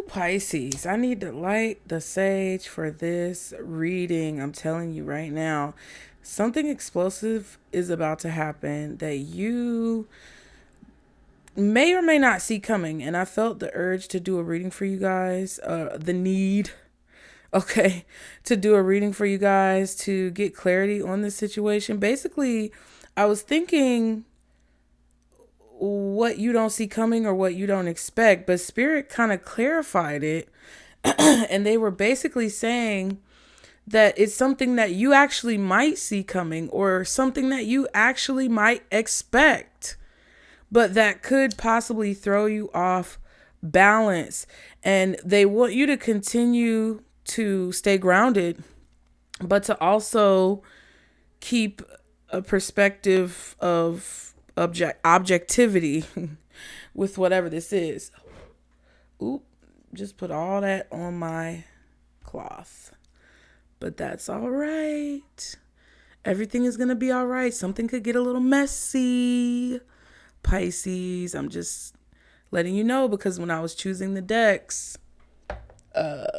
Pisces, I need to light the sage for this reading. I'm telling you right now, something explosive is about to happen that you may or may not see coming. And I felt the urge to do a reading for you guys, the need, okay, to do a reading for you guys to get clarity on this situation. Basically, I was thinking what you don't see coming or what you don't expect, but Spirit kind of clarified it. And they were basically saying that it's something that you actually might see coming or something that you actually might expect, but that could possibly throw you off balance. And they want you to continue to stay grounded, but to also keep a perspective of objectivity with whatever this is. Oop, just put all that on my cloth. But that's all right. Everything is going to be all right. Something could get a little messy. Pisces, I'm just letting you know, because when I was choosing the decks,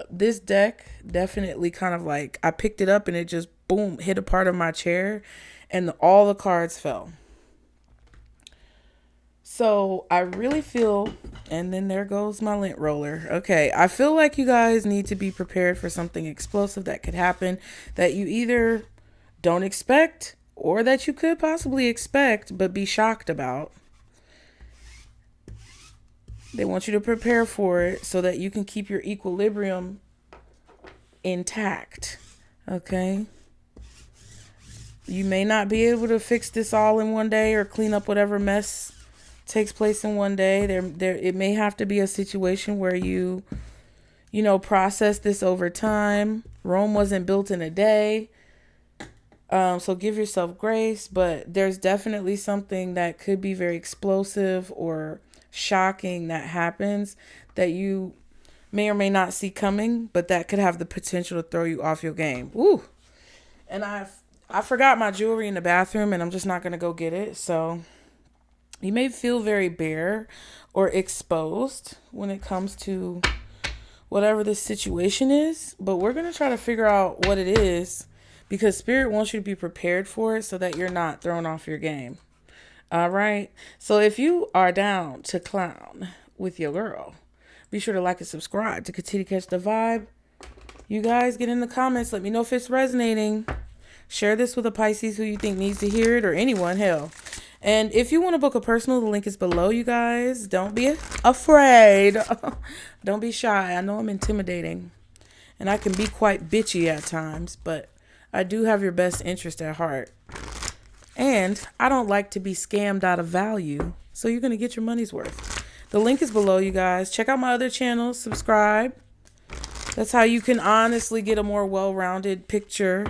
this deck definitely kind of like, I picked it up and it just boom, hit a part of my chair and all the cards fell. So I really feel, and then there goes my lint roller. Okay, I feel like you guys need to be prepared for something explosive that could happen that you either don't expect or that you could possibly expect but be shocked about. They want you to prepare for it so that you can keep your equilibrium intact. Okay? You may not be able to fix this all in one day or clean up whatever mess takes place in one day. It may have to be a situation where you process this over time. Rome wasn't built in a day. So give yourself grace, but there's definitely something that could be very explosive or shocking that happens that you may or may not see coming, but that could have the potential to throw you off your game. Woo! And I forgot my jewelry in the bathroom and I'm just not going to go get it. So you may feel very bare or exposed when it comes to whatever this situation is, but we're going to try to figure out what it is, because Spirit wants you to be prepared for it so that you're not thrown off your game. All right. So if you are down to clown with your girl, be sure to like and subscribe to continue to catch the vibe. You guys get in the comments. Let me know if it's resonating. Share this with a Pisces who you think needs to hear it, or anyone, hell. And if you want to book a personal, the link is below, you guys. Don't be afraid. Don't be shy. I know I'm intimidating and I can be quite bitchy at times, but I do have your best interest at heart. And I don't like to be scammed out of value. So you're going to get your money's worth. The link is below, you guys. Check out my other channels. Subscribe. That's how you can honestly get a more well-rounded picture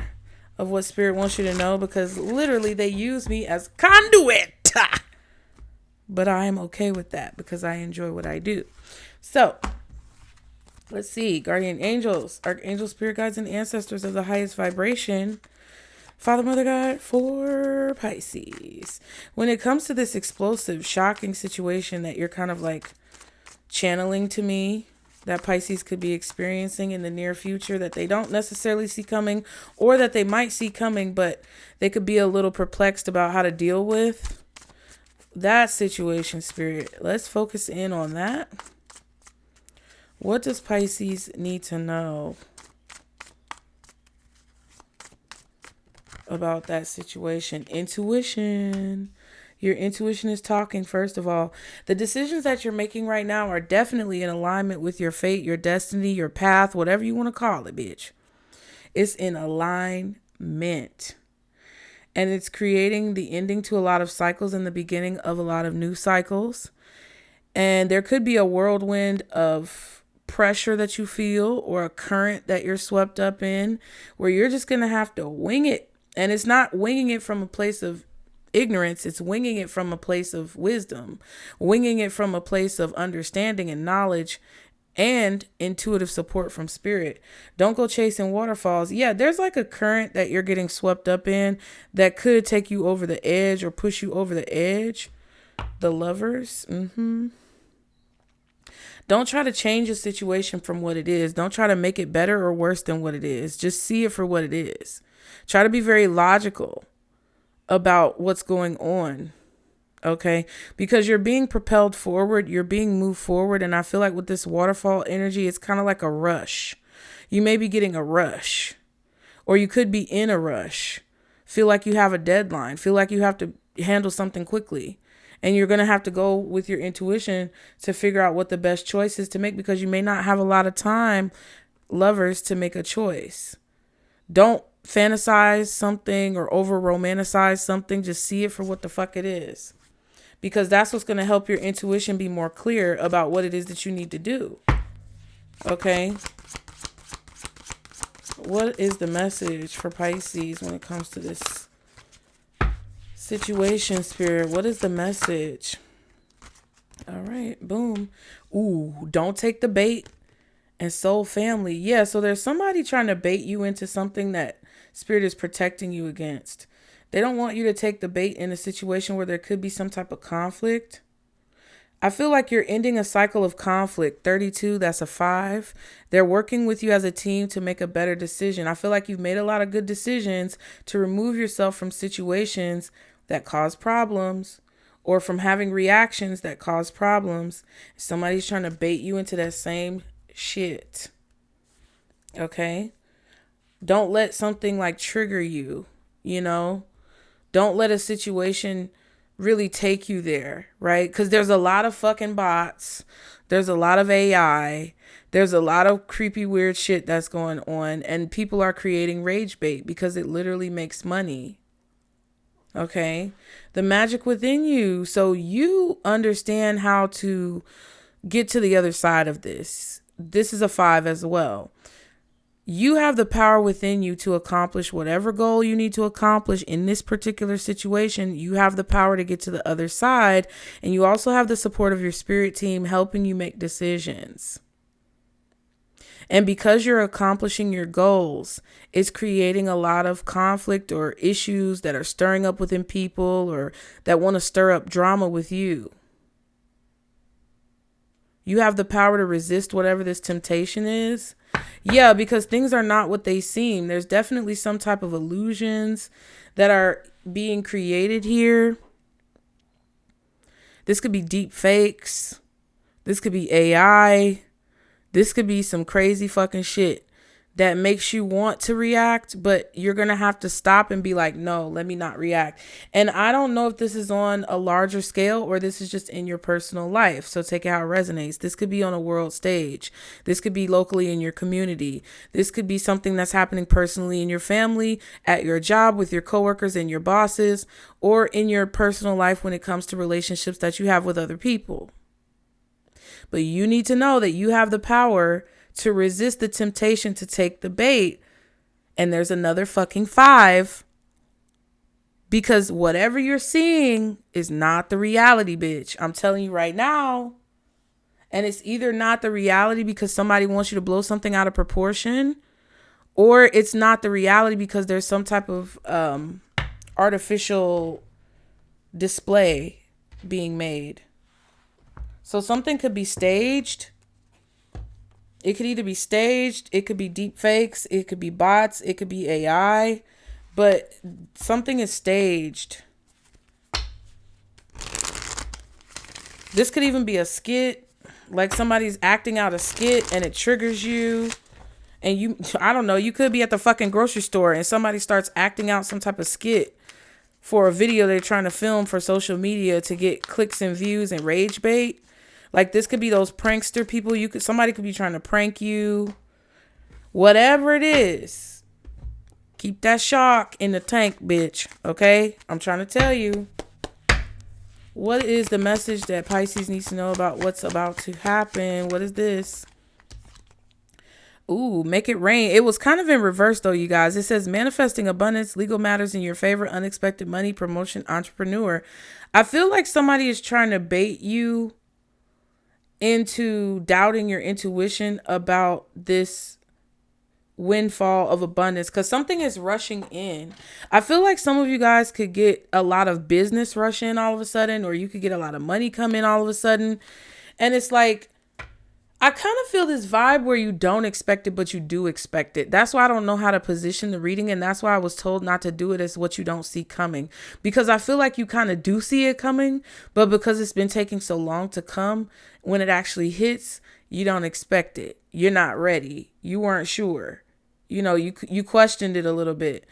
of what Spirit wants you to know, because literally they use me as conduit. But I am okay with that because I enjoy what I do. So let's see. Guardian angels, archangels, spirit guides, and ancestors of the highest vibration. Father, Mother, God, for Pisces. When it comes to this explosive, shocking situation that you're kind of like channeling to me, that Pisces could be experiencing in the near future, that they don't necessarily see coming, or that they might see coming, but they could be a little perplexed about how to deal with that situation, Spirit. Let's focus in on that. What does Pisces need to know about that situation? Intuition. Your intuition is talking. First of all, the decisions that you're making right now are definitely in alignment with your fate, your destiny, your path, whatever you want to call it, bitch. It's in alignment. And it's creating the ending to a lot of cycles and the beginning of a lot of new cycles. And there could be a whirlwind of pressure that you feel, or a current that you're swept up in, where you're just going to have to wing it. And it's not winging it from a place of ignorance. It's winging it from a place of wisdom, winging it from a place of understanding and knowledge and intuitive support from Spirit. Don't go chasing waterfalls. Yeah, there's like a current that you're getting swept up in that could take you over the edge or push you over the edge. The Lovers. Don't try to change a situation from what it is. Don't try to make it better or worse than what it is. Just see it for what it is. Try to be very logical about what's going on. Okay? Because you're being propelled forward. You're being moved forward. And I feel like with this waterfall energy, it's kind of like a rush. You may be getting a rush. Or you could be in a rush. Feel like you have a deadline. Feel like you have to handle something quickly. And you're going to have to go with your intuition to figure out what the best choice is to make, because you may not have a lot of time, lovers, to make a choice. Don't fantasize something or over romanticize something. Just see it for what the fuck it is. Because that's what's going to help your intuition be more clear about what it is that you need to do. Okay? What is the message for Pisces when it comes to this situation, Spirit? What is the message? All right, boom. Ooh, don't take the bait. And soul family. Yeah, so there's somebody trying to bait you into something that Spirit is protecting you against. They don't want you to take the bait in a situation where there could be some type of conflict. I feel like you're ending a cycle of conflict. 32, that's a 5. They're working with you as a team to make a better decision. I feel like you've made a lot of good decisions to remove yourself from situations that cause problems, or from having reactions that cause problems. Somebody's trying to bait you into that same shit. Okay? Don't let something like trigger you, you know? Don't let a situation really take you there, right? Because there's a lot of fucking bots. There's a lot of AI. There's a lot of creepy, weird shit that's going on. And people are creating rage bait because it literally makes money. Okay? The magic within you. So you understand how to get to the other side of this. This is a 5 as well. You have the power within you to accomplish whatever goal you need to accomplish in this particular situation. You have the power to get to the other side. And you also have the support of your spirit team helping you make decisions. And because you're accomplishing your goals, it's creating a lot of conflict or issues that are stirring up within people, or that want to stir up drama with you. You have the power to resist whatever this temptation is. Yeah, because things are not what they seem. There's definitely some type of illusions that are being created here. This could be deep fakes. This could be AI. This could be some crazy fucking shit that makes you want to react, but you're going to have to stop and be like, no, let me not react. And I don't know if this is on a larger scale or this is just in your personal life. So take it how it resonates. This could be on a world stage. This could be locally in your community. This could be something that's happening personally in your family, at your job, with your coworkers and your bosses, or in your personal life when it comes to relationships that you have with other people. But you need to know that you have the power to resist the temptation to take the bait. And there's another fucking 5. Because whatever you're seeing is not the reality, bitch. I'm telling you right now. And it's either not the reality because somebody wants you to blow something out of proportion, or it's not the reality because there's some type of artificial display being made. So something could be staged. It could either be staged, it could be deep fakes, it could be bots, it could be AI, but something is staged. This could even be a skit, like somebody's acting out a skit and it triggers you. And you, I don't know, you could be at the fucking grocery store and somebody starts acting out some type of skit for a video they're trying to film for social media to get clicks and views and rage bait. Like this could be those prankster people. Somebody could be trying to prank you. Whatever it is, keep that shark in the tank, bitch. Okay? I'm trying to tell you. What is the message that Pisces needs to know about what's about to happen? What is this? Ooh, make it rain. It was kind of in reverse though, you guys. It says manifesting abundance, legal matters in your favor, unexpected money, promotion, entrepreneur. I feel like somebody is trying to bait you into doubting your intuition about this windfall of abundance, because something is rushing in. I feel like some of you guys could get a lot of business rush in all of a sudden, or you could get a lot of money come in all of a sudden. And it's like I kind of feel this vibe where you don't expect it, but you do expect it. That's why I don't know how to position the reading. And that's why I was told not to do it as what you don't see coming. Because I feel like you kind of do see it coming, but because it's been taking so long to come, when it actually hits, you don't expect it. You're not ready. You weren't sure. You questioned it a little bit.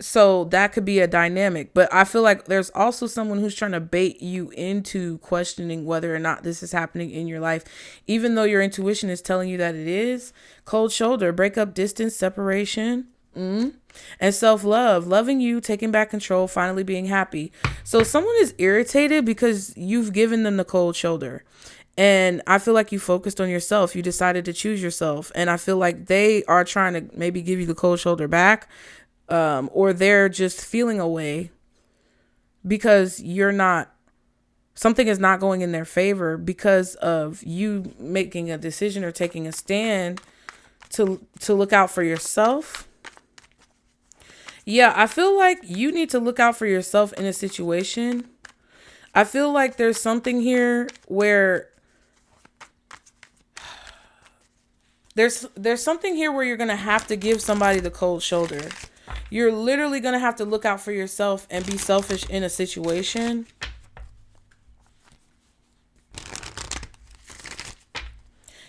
So that could be a dynamic, but I feel like there's also someone who's trying to bait you into questioning whether or not this is happening in your life, even though your intuition is telling you that it is. Cold shoulder, breakup, distance, separation, and self-love, loving you, taking back control, finally being happy. So someone is irritated because you've given them the cold shoulder. And I feel like you focused on yourself. You decided to choose yourself. And I feel like they are trying to maybe give you the cold shoulder back. Or they're just feeling away because something is not going in their favor because of you making a decision or taking a stand to look out for yourself. Yeah, I feel like you need to look out for yourself in a situation. I feel like there's something here where there's something here where you're going to have to give somebody the cold shoulder. You're literally going to have to look out for yourself and be selfish in a situation.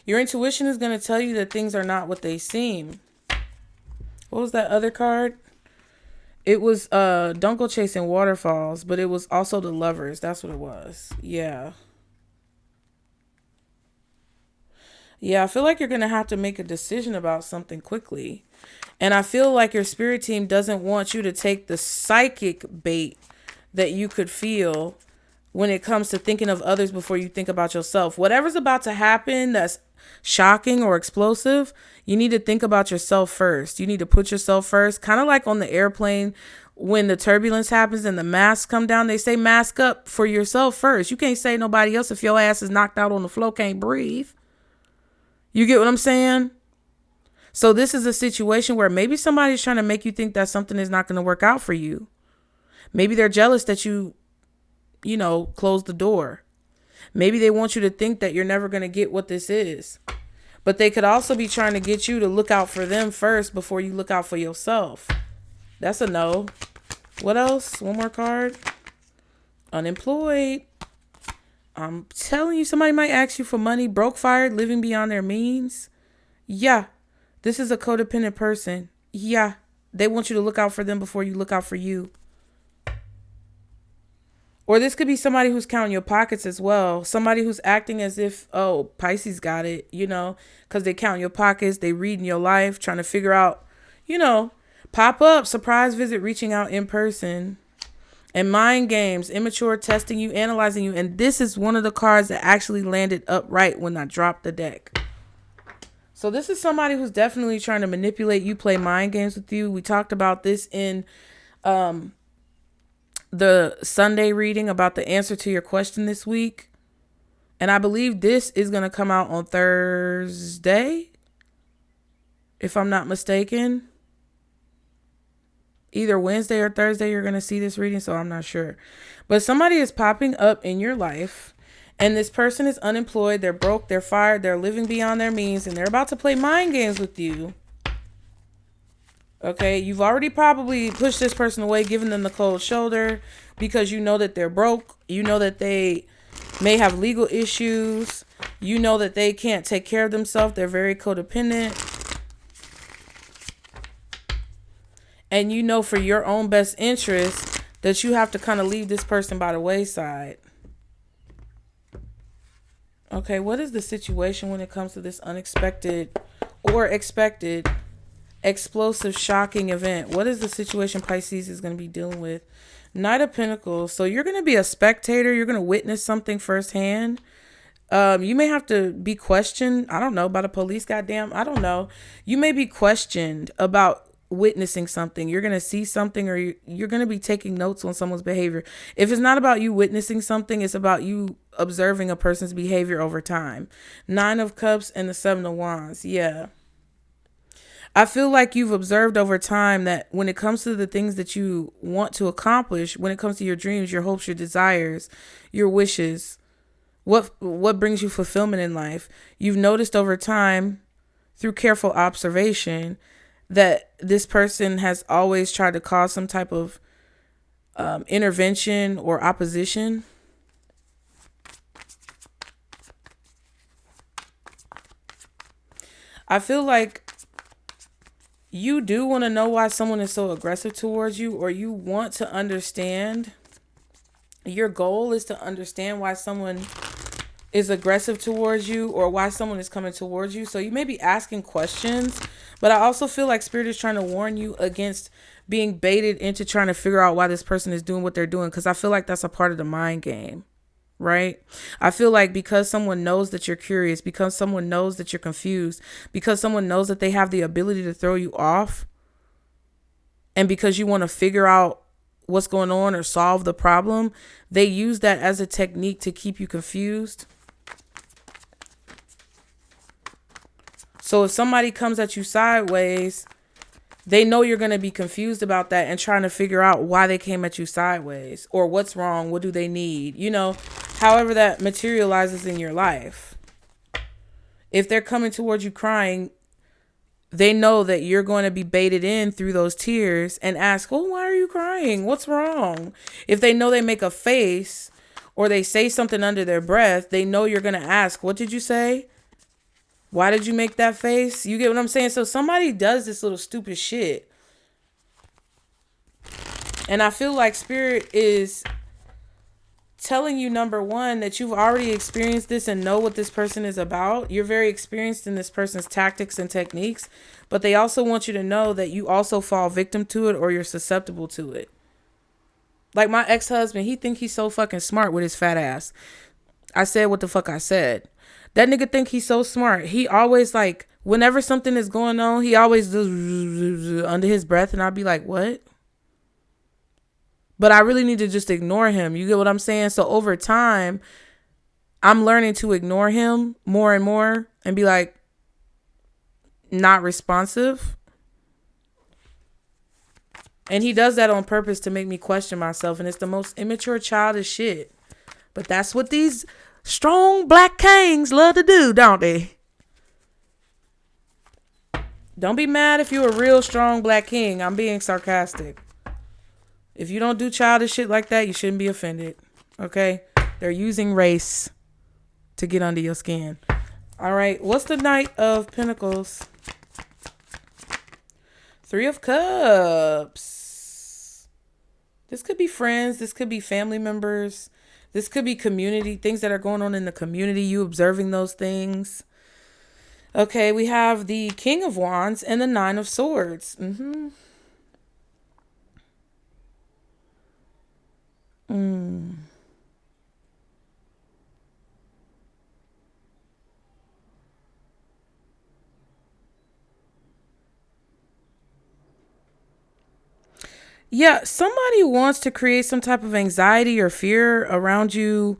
Your intuition is going to tell you that things are not what they seem. What was that other card? It was don't go chasing waterfalls, but it was also the lovers. That's what it was. Yeah. Yeah, I feel like you're going to have to make a decision about something quickly. And I feel like your spirit team doesn't want you to take the psychic bait that you could feel when it comes to thinking of others before you think about yourself. Whatever's about to happen that's shocking or explosive, you need to think about yourself first. You need to put yourself first. Kind of like on the airplane when the turbulence happens and the masks come down, they say mask up for yourself first. You can't say nobody else if your ass is knocked out on the floor, can't breathe. You get what I'm saying? So this is a situation where maybe somebody's trying to make you think that something is not going to work out for you. Maybe they're jealous that you closed the door. Maybe they want you to think that you're never going to get what this is. But they could also be trying to get you to look out for them first before you look out for yourself. That's a no. What else? One more card. Unemployed. I'm telling you, somebody might ask you for money. Broke, fired, living beyond their means. Yeah. This is a codependent person. Yeah. They want you to look out for them before you look out for you. Or this could be somebody who's counting your pockets as well. Somebody who's acting as if, oh, Pisces got it, because they count your pockets. They reading your life, trying to figure out, pop up, surprise visit, reaching out in person. And mind games, immature, testing you, analyzing you. And this is one of the cards that actually landed upright when I dropped the deck. So this is somebody who's definitely trying to manipulate you, play mind games with you. We talked about this in the Sunday reading about the answer to your question this week. And I believe this is going to come out on Thursday, if I'm not mistaken. Either Wednesday or Thursday, you're going to see this reading, so I'm not sure. But somebody is popping up in your life, and this person is unemployed, they're broke, they're fired, they're living beyond their means, and they're about to play mind games with you. Okay, you've already probably pushed this person away, given them the cold shoulder, because you know that they're broke. You know that they may have legal issues. You know that they can't take care of themselves. They're very codependent. And you know for your own best interest that you have to kind of leave this person by the wayside. Okay, what is the situation when it comes to this unexpected or expected explosive, shocking event? What is the situation Pisces is going to be dealing with? Knight of Pentacles. So you're going to be a spectator. You're going to witness something firsthand. You may have to be questioned. I don't know, by the police. Goddamn. I don't know. You may be questioned about witnessing something. You're going to see something, or you're going to be taking notes on someone's behavior. If it's not about you witnessing something, it's about you observing a person's behavior over time. 9 of Cups and the 7 of Wands. Yeah. I feel like you've observed over time that when it comes to the things that you want to accomplish, when it comes to your dreams, your hopes, your desires, your wishes, What brings you fulfillment in life? You've noticed over time through careful observation that this person has always tried to cause some type of intervention or opposition. I feel like you do want to know why someone is so aggressive towards you, or you want to understand. Your goal is to understand why someone is aggressive towards you or why someone is coming towards you. So you may be asking questions, but I also feel like Spirit is trying to warn you against being baited into trying to figure out why this person is doing what they're doing, because I feel like that's a part of the mind game, right? I feel like because someone knows that you're curious, because someone knows that you're confused, because someone knows that they have the ability to throw you off, and because you want to figure out what's going on or solve the problem, they use that as a technique to keep you confused. So if somebody comes at you sideways, they know you're going to be confused about that and trying to figure out why they came at you sideways or what's wrong. What do they need? You know, however that materializes in your life. If they're coming towards you crying, they know that you're going to be baited in through those tears and ask, oh, why are you crying? What's wrong? If they know they make a face or they say something under their breath, they know you're going to ask, what did you say? Why did you make that face? You get what I'm saying? So somebody does this little stupid shit. And I feel like Spirit is telling you, number one, that you've already experienced this and know what this person is about. You're very experienced in this person's tactics and techniques, but they also want you to know that you also fall victim to it or you're susceptible to it. Like my ex-husband, he think he's so fucking smart with his fat ass. I said what the fuck I said. That nigga think he's so smart. He always like, whenever something is going on, he always does under his breath. And I'll be like, what? But I really need to just ignore him. You get what I'm saying? So over time, I'm learning to ignore him more and more and be like, not responsive. And he does that on purpose to make me question myself. And it's the most immature, childish shit. But that's what these strong black kings love to do, don't they? Don't be mad if you're a real strong black king. I'm being sarcastic. If you don't do childish shit like that, you shouldn't be offended. Okay? They're using race to get under your skin. All right. What's the Knight of Pentacles? 3 of Cups. This could be friends. This could be family members. This could be community, things that are going on in the community, you observing those things. Okay, we have the King of Wands and the 9 of Swords. Yeah, somebody wants to create some type of anxiety or fear around you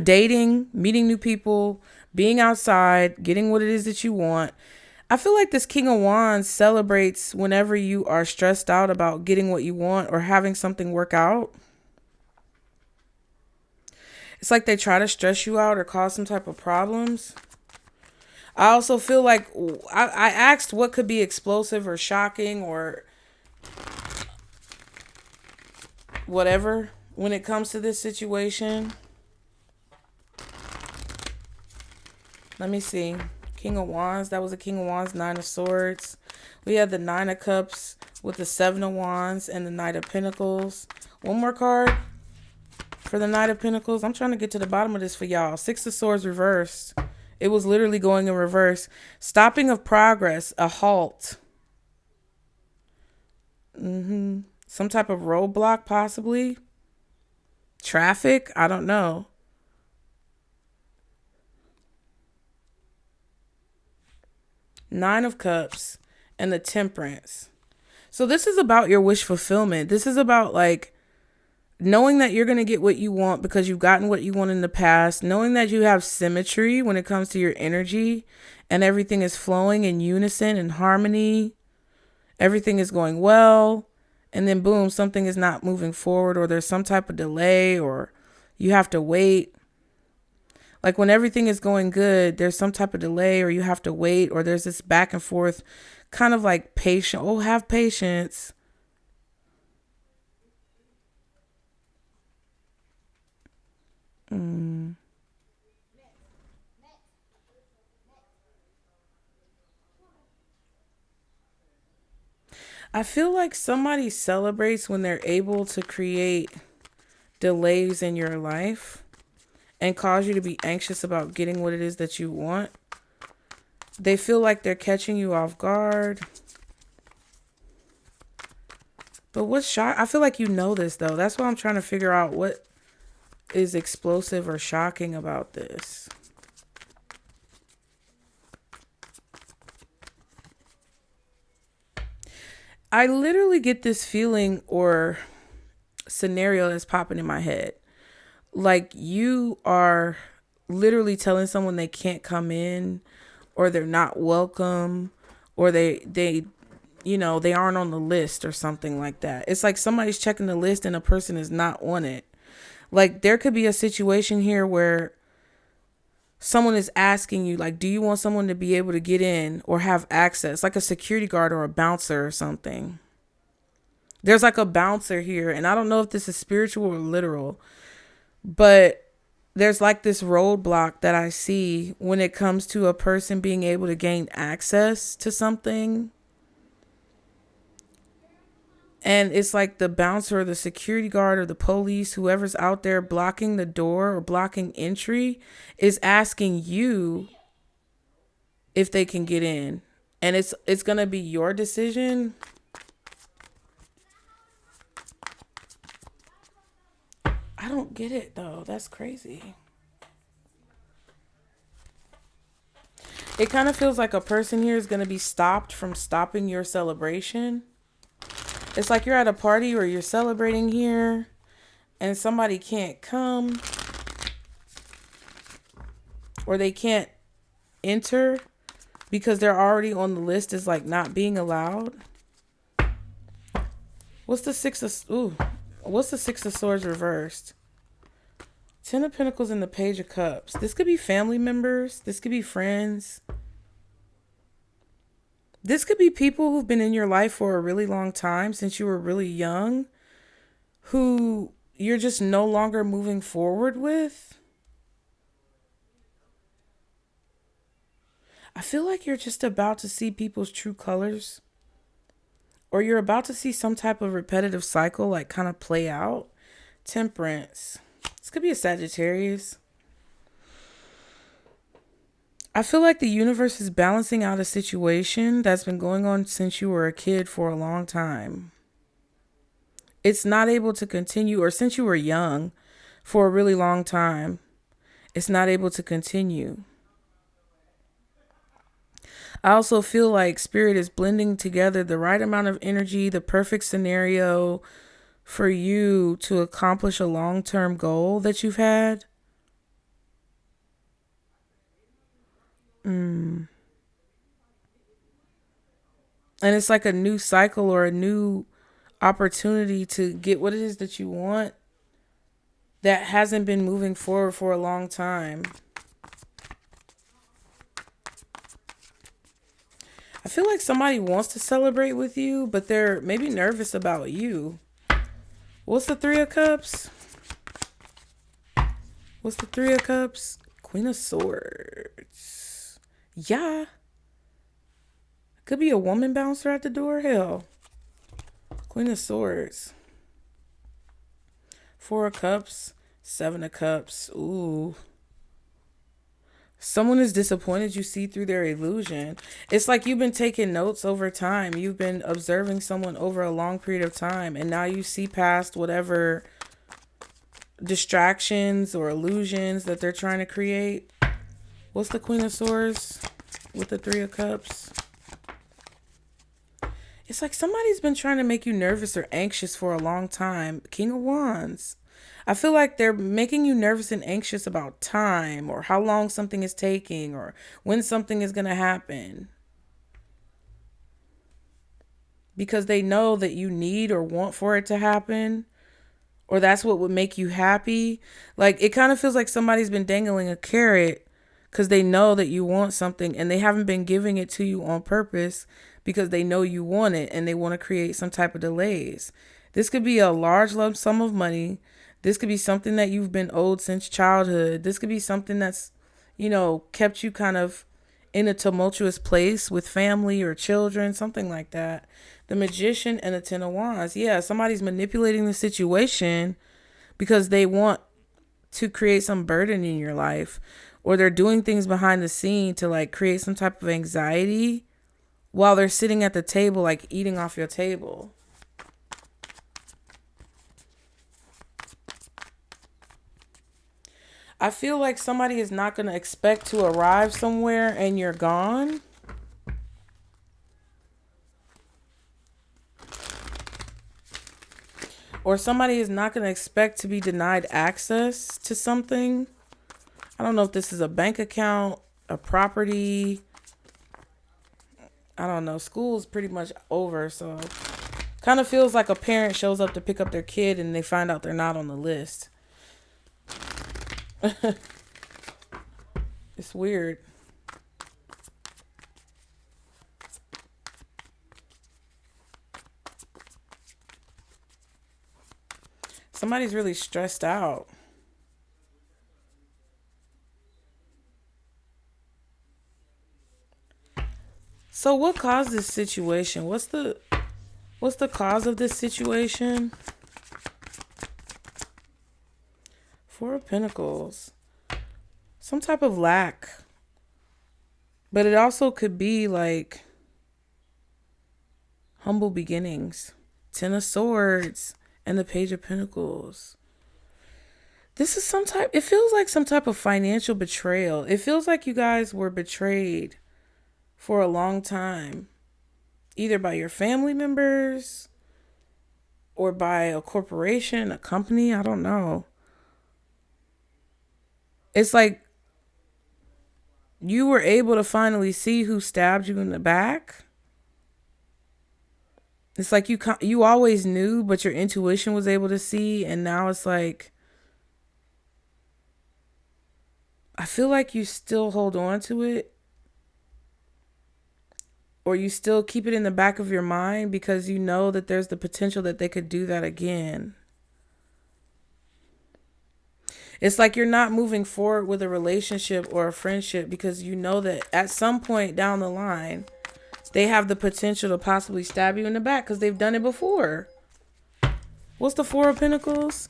dating, meeting new people, being outside, getting what it is that you want. I feel like this King of Wands celebrates whenever you are stressed out about getting what you want or having something work out. It's like they try to stress you out or cause some type of problems. I also feel like I asked what could be explosive or shocking or whatever when it comes to this situation. Let me see. King of Wands. That was a King of Wands, 9 of Swords. We had the 9 of Cups with the 7 of Wands and the Knight of Pentacles. One more card for the Knight of Pentacles. I'm trying to get to the bottom of this for y'all. 6 of Swords reversed. It was literally going in reverse. Stopping of progress. A halt. Some type of roadblock, possibly. Traffic. I don't know. Nine of Cups and the Temperance. So this is about your wish fulfillment. This is about like knowing that you're going to get what you want because you've gotten what you want in the past. Knowing that you have symmetry when it comes to your energy and everything is flowing in unison and harmony. Everything is going well. And then boom, something is not moving forward or there's some type of delay or you have to wait. Like when everything is going good, there's some type of delay or you have to wait or there's this back and forth kind of like patient. Oh, have patience. I feel like somebody celebrates when they're able to create delays in your life and cause you to be anxious about getting what it is that you want. They feel like they're catching you off guard. But what's shock? I feel like you know this though. That's why I'm trying to figure out what is explosive or shocking about this. I literally get this feeling or scenario that's popping in my head. Like you are literally telling someone they can't come in or they're not welcome or they they aren't on the list or something like that. It's like somebody's checking the list and a person is not on it. Like there could be a situation here where someone is asking you, like, do you want someone to be able to get in or have access, like a security guard or a bouncer or something? There's like a bouncer here, and I don't know if this is spiritual or literal, but there's like this roadblock that I see when it comes to a person being able to gain access to something. And it's like the bouncer or the security guard or the police, whoever's out there blocking the door or blocking entry, is asking you if they can get in. And it's going to be your decision. I don't get it though. That's crazy. It kind of feels like a person here is going to be stopped from stopping your celebration. It's like you're at a party or you're celebrating here and somebody can't come or they can't enter because they're already on the list as like not being allowed. What's the Six of Swords reversed? 10 of Pentacles and the Page of Cups. This could be family members. This could be friends. This could be people who've been in your life for a really long time since you were really young, who you're just no longer moving forward with. I feel like you're just about to see people's true colors, or you're about to see some type of repetitive cycle like kind of play out. Temperance. This could be a Sagittarius. I feel like the universe is balancing out a situation that's been going on since you were a kid for a long time. It's not able to continue, or since you were young for a really long time, it's not able to continue. I also feel like Spirit is blending together the right amount of energy, the perfect scenario for you to accomplish a long-term goal that you've had. And it's like a new cycle or a new opportunity to get what it is that you want that hasn't been moving forward for a long time. I feel like somebody wants to celebrate with you, but they're maybe nervous about you. What's the Three of Cups? What's the Three of Cups? Queen of Swords. Yeah. Could be a woman bouncer at the door. Hell. Queen of Swords. Four of Cups. Seven of Cups. Ooh. Someone is disappointed you see through their illusion. It's like you've been taking notes over time. You've been observing someone over a long period of time. And now you see past whatever distractions or illusions that they're trying to create. What's the Queen of Swords with the Three of Cups? It's like somebody's been trying to make you nervous or anxious for a long time. King of Wands. I feel like they're making you nervous and anxious about time or how long something is taking or when something is going to happen. Because they know that you need or want for it to happen, or that's what would make you happy. Like, it kind of feels like somebody's been dangling a carrot because they know that you want something, and they haven't been giving it to you on purpose because they know you want it, and they want to create some type of delays. This could be a large lump sum of money. This could be something that you've been owed since childhood. This could be something that's, kept you kind of in a tumultuous place with family or children, something like that. The Magician and the Ten of Wands. Yeah, somebody's manipulating the situation because they want to create some burden in your life, or they're doing things behind the scene to like create some type of anxiety while they're sitting at the table, like eating off your table. I feel like somebody is not going to expect to arrive somewhere and you're gone. Or somebody is not going to expect to be denied access to something. I don't know if this is a bank account, a property. I don't know. School's pretty much over, so kind of feels like a parent shows up to pick up their kid and they find out they're not on the list. It's weird. Somebody's really stressed out. So what caused this situation? What's the cause of this situation? Four of Pentacles. Some type of lack. But it also could be like humble beginnings. Ten of Swords and the Page of Pentacles. This is it feels like some type of financial betrayal. It feels like you guys were betrayed for a long time, either by your family members or by a corporation, a company. I don't know. It's like you were able to finally see who stabbed you in the back. It's like you always knew, but your intuition was able to see, and now it's like I feel like you still hold on to it, or you still keep it in the back of your mind because you know that there's the potential that they could do that again. It's like you're not moving forward with a relationship or a friendship because you know that at some point down the line, they have the potential to possibly stab you in the back because they've done it before. What's the Four of Pentacles?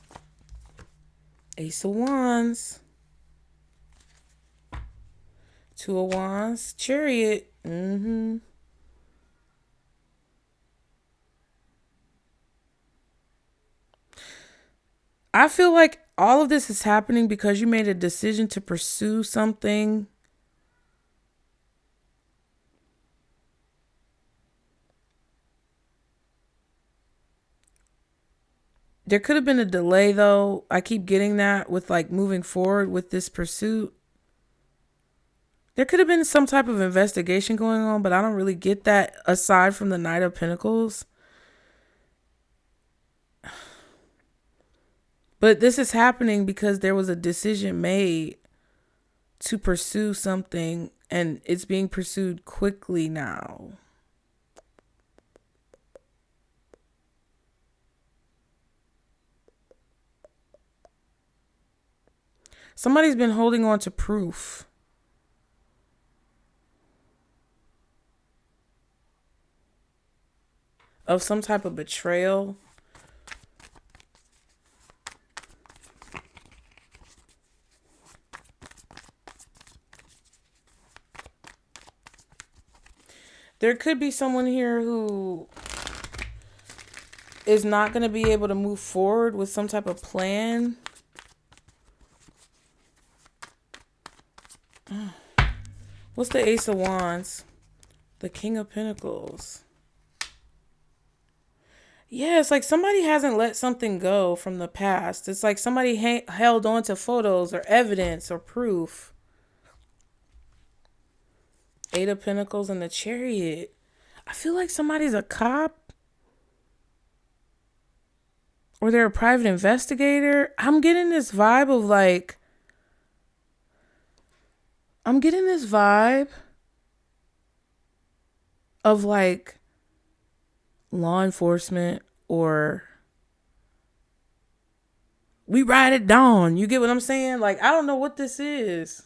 Ace of Wands. Two of Wands. Chariot. I feel like all of this is happening because you made a decision to pursue something. There could have been a delay, though. I keep getting that with like moving forward with this pursuit. There could have been some type of investigation going on, but I don't really get that aside from the Knight of Pentacles. But this is happening because there was a decision made to pursue something, and it's being pursued quickly now. Somebody's been holding on to proof of some type of betrayal. There could be someone here who is not going to be able to move forward with some type of plan. What's the Ace of Wands? The King of Pentacles. Yeah, it's like somebody hasn't let something go from the past. It's like somebody held on to photos or evidence or proof. Eight of Pentacles and the Chariot. I feel like somebody's a cop. Or they're a private investigator. I'm getting this vibe of like, law enforcement, or we ride at dawn. You get what I'm saying? Like, I don't know what this is.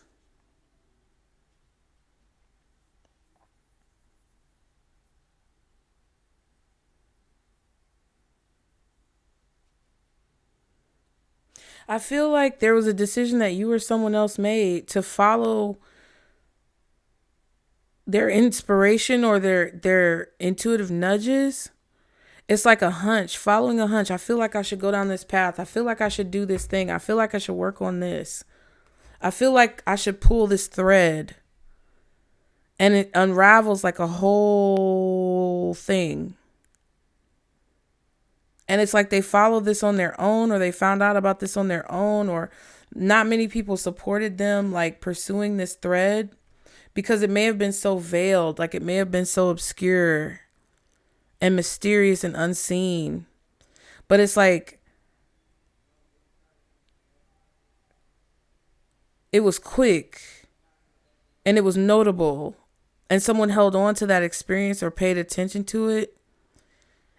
I feel like there was a decision that you or someone else made to follow their inspiration or their intuitive nudges. It's like a hunch, following a hunch. I feel like I should go down this path. I feel like I should do this thing. I feel like I should work on this. I feel like I should pull this thread. And it unravels like a whole thing. And it's like they followed this on their own, or they found out about this on their own, or not many people supported them like pursuing this thread, because it may have been so veiled, like it may have been so obscure and mysterious and unseen. But it's like it was quick and it was notable, and someone held on to that experience or paid attention to it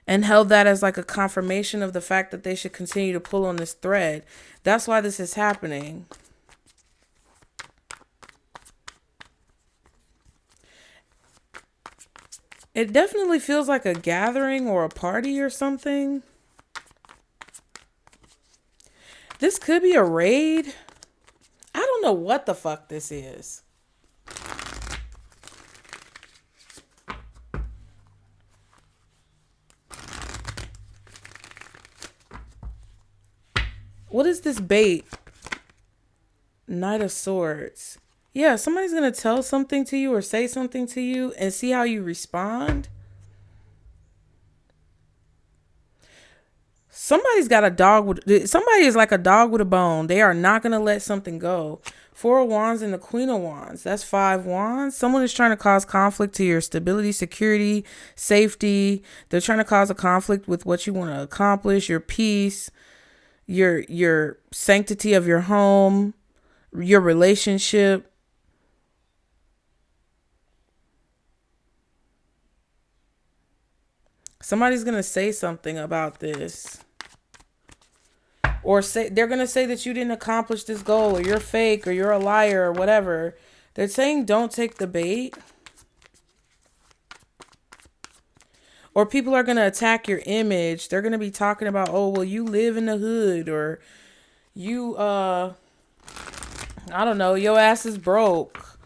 and held that as like a confirmation of the fact that they should continue to pull on this thread. That's why this is happening. It definitely feels like a gathering or a party or something. This could be a raid. I don't know what the fuck this is. What is this bait? Knight of Swords. Yeah, somebody's going to tell something to you or say something to you and see how you respond. Somebody is like a dog with a bone. They are not going to let something go. Four of Wands and the Queen of Wands. That's 5 Wands. Someone is trying to cause conflict to your stability, security, safety. They're trying to cause a conflict with what you want to accomplish, your peace, your sanctity of your home, your relationship. Somebody's going to say something about this. Or they're going to say that you didn't accomplish this goal, or you're fake, or you're a liar, or whatever. They're saying don't take the bait. Or people are going to attack your image. They're going to be talking about, oh, well, you live in the hood, or you, I don't know, your ass is broke.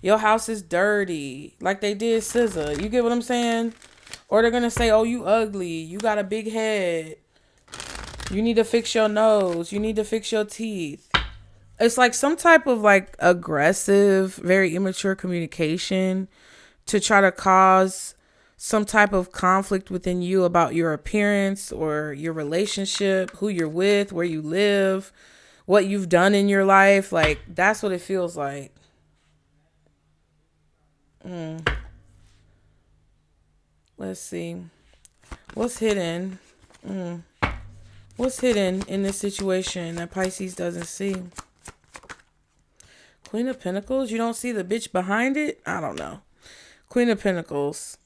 Your house is dirty. Like they did SZA. You get what I'm saying? Or they're going to say, oh, you ugly. You got a big head. You need to fix your nose. You need to fix your teeth. It's like some type of like aggressive, very immature communication to try to cause some type of conflict within you about your appearance or your relationship, who you're with, where you live, what you've done in your life. Like, that's what it feels like. Let's see. What's hidden? What's hidden in this situation that Pisces doesn't see? Queen of Pentacles. You don't see the bitch behind it? I don't know. Queen of Pentacles.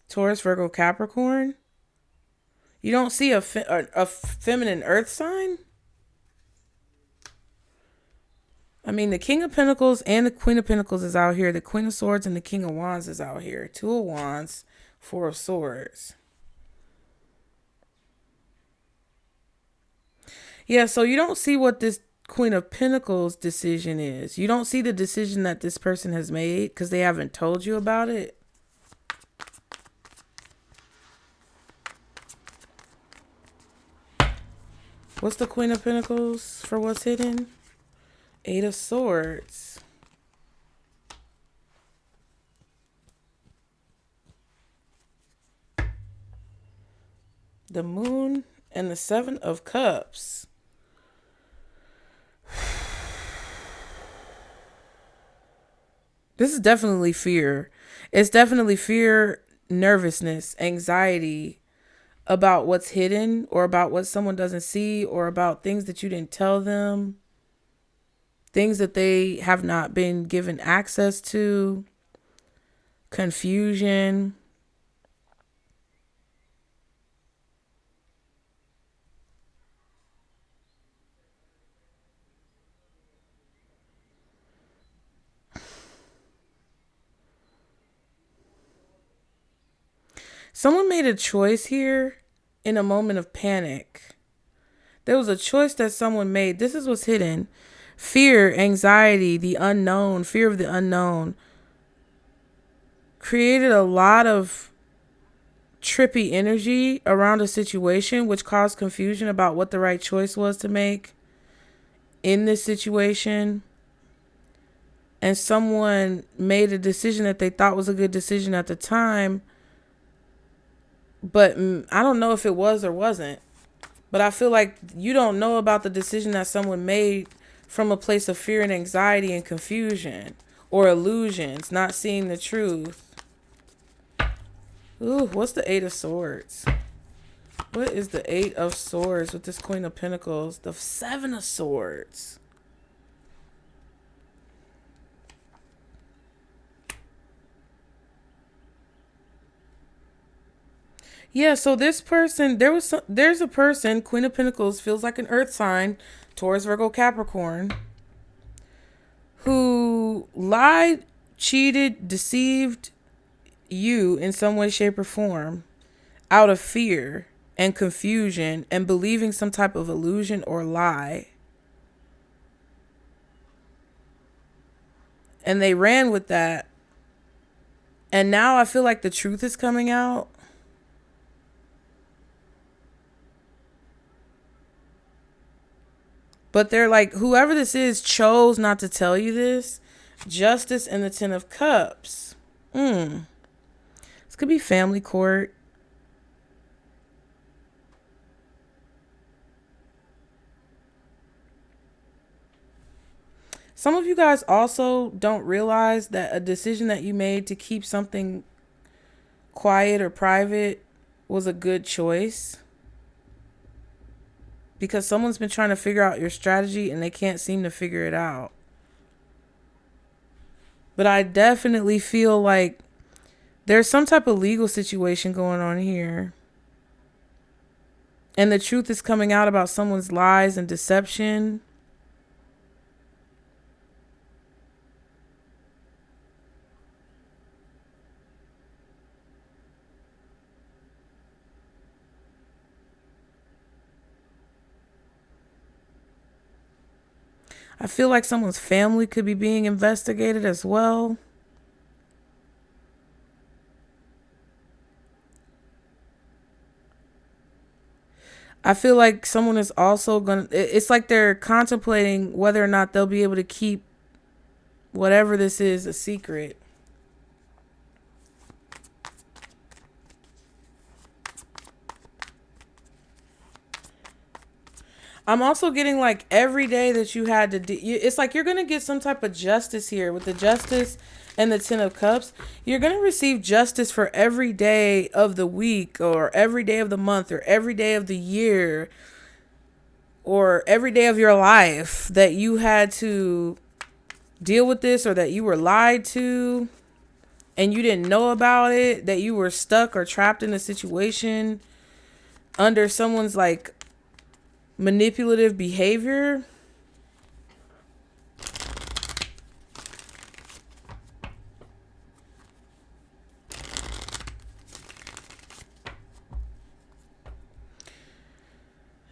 Taurus, Virgo, Capricorn. You don't see a feminine earth sign? I mean, the King of Pentacles and the Queen of Pentacles is out here. The Queen of Swords and the King of Wands is out here. 2 of Wands, 4 of Swords. Yeah, so you don't see what this Queen of Pentacles decision is. You don't see the decision that this person has made because they haven't told you about it. What's the Queen of Pentacles for what's hidden? 8 of Swords. The Moon and the 7 of Cups. This is definitely fear. It's definitely fear nervousness, anxiety about what's hidden, or about what someone doesn't see, or about things that you didn't tell them, things that they have not been given access to, confusion. Someone made a choice here in a moment of panic. There was a choice that someone made. This is what's hidden. Fear, anxiety, the unknown, fear of the unknown created a lot of trippy energy around a situation, which caused confusion about what the right choice was to make in this situation. And someone made a decision that they thought was a good decision at the time, but I don't know if it was or wasn't. But I feel like you don't know about the decision that someone made from a place of fear and anxiety and confusion, or illusions, not seeing the truth. Ooh, what's the Eight of Swords? What is the Eight of Swords with this Queen of Pentacles? The Seven of Swords. Yeah, so this person, there's a person, Queen of Pentacles, feels like an earth sign, Taurus, Virgo, Capricorn, who lied, cheated, deceived you in some way, shape, or form out of fear and confusion and believing some type of illusion or lie. And they ran with that. And now I feel like the truth is coming out. But they're like, whoever this is chose not to tell you this. Justice and the Ten of Cups. This could be family court. Some of you guys also don't realize that a decision that you made to keep something quiet or private was a good choice. Because someone's been trying to figure out your strategy and they can't seem to figure it out. But I definitely feel like there's some type of legal situation going on here. And the truth is coming out about someone's lies and deception. I feel like someone's family could be being investigated as well. I feel like someone is also it's like they're contemplating whether or not they'll be able to keep whatever this is a secret. I'm also getting like every day that you had to it's like you're going to get some type of justice here with the Justice and the Ten of Cups. You're going to receive justice for every day of the week, or every day of the month, or every day of the year, or every day of your life that you had to deal with this, or that you were lied to and you didn't know about it, that you were stuck or trapped in a situation under someone's like manipulative behavior.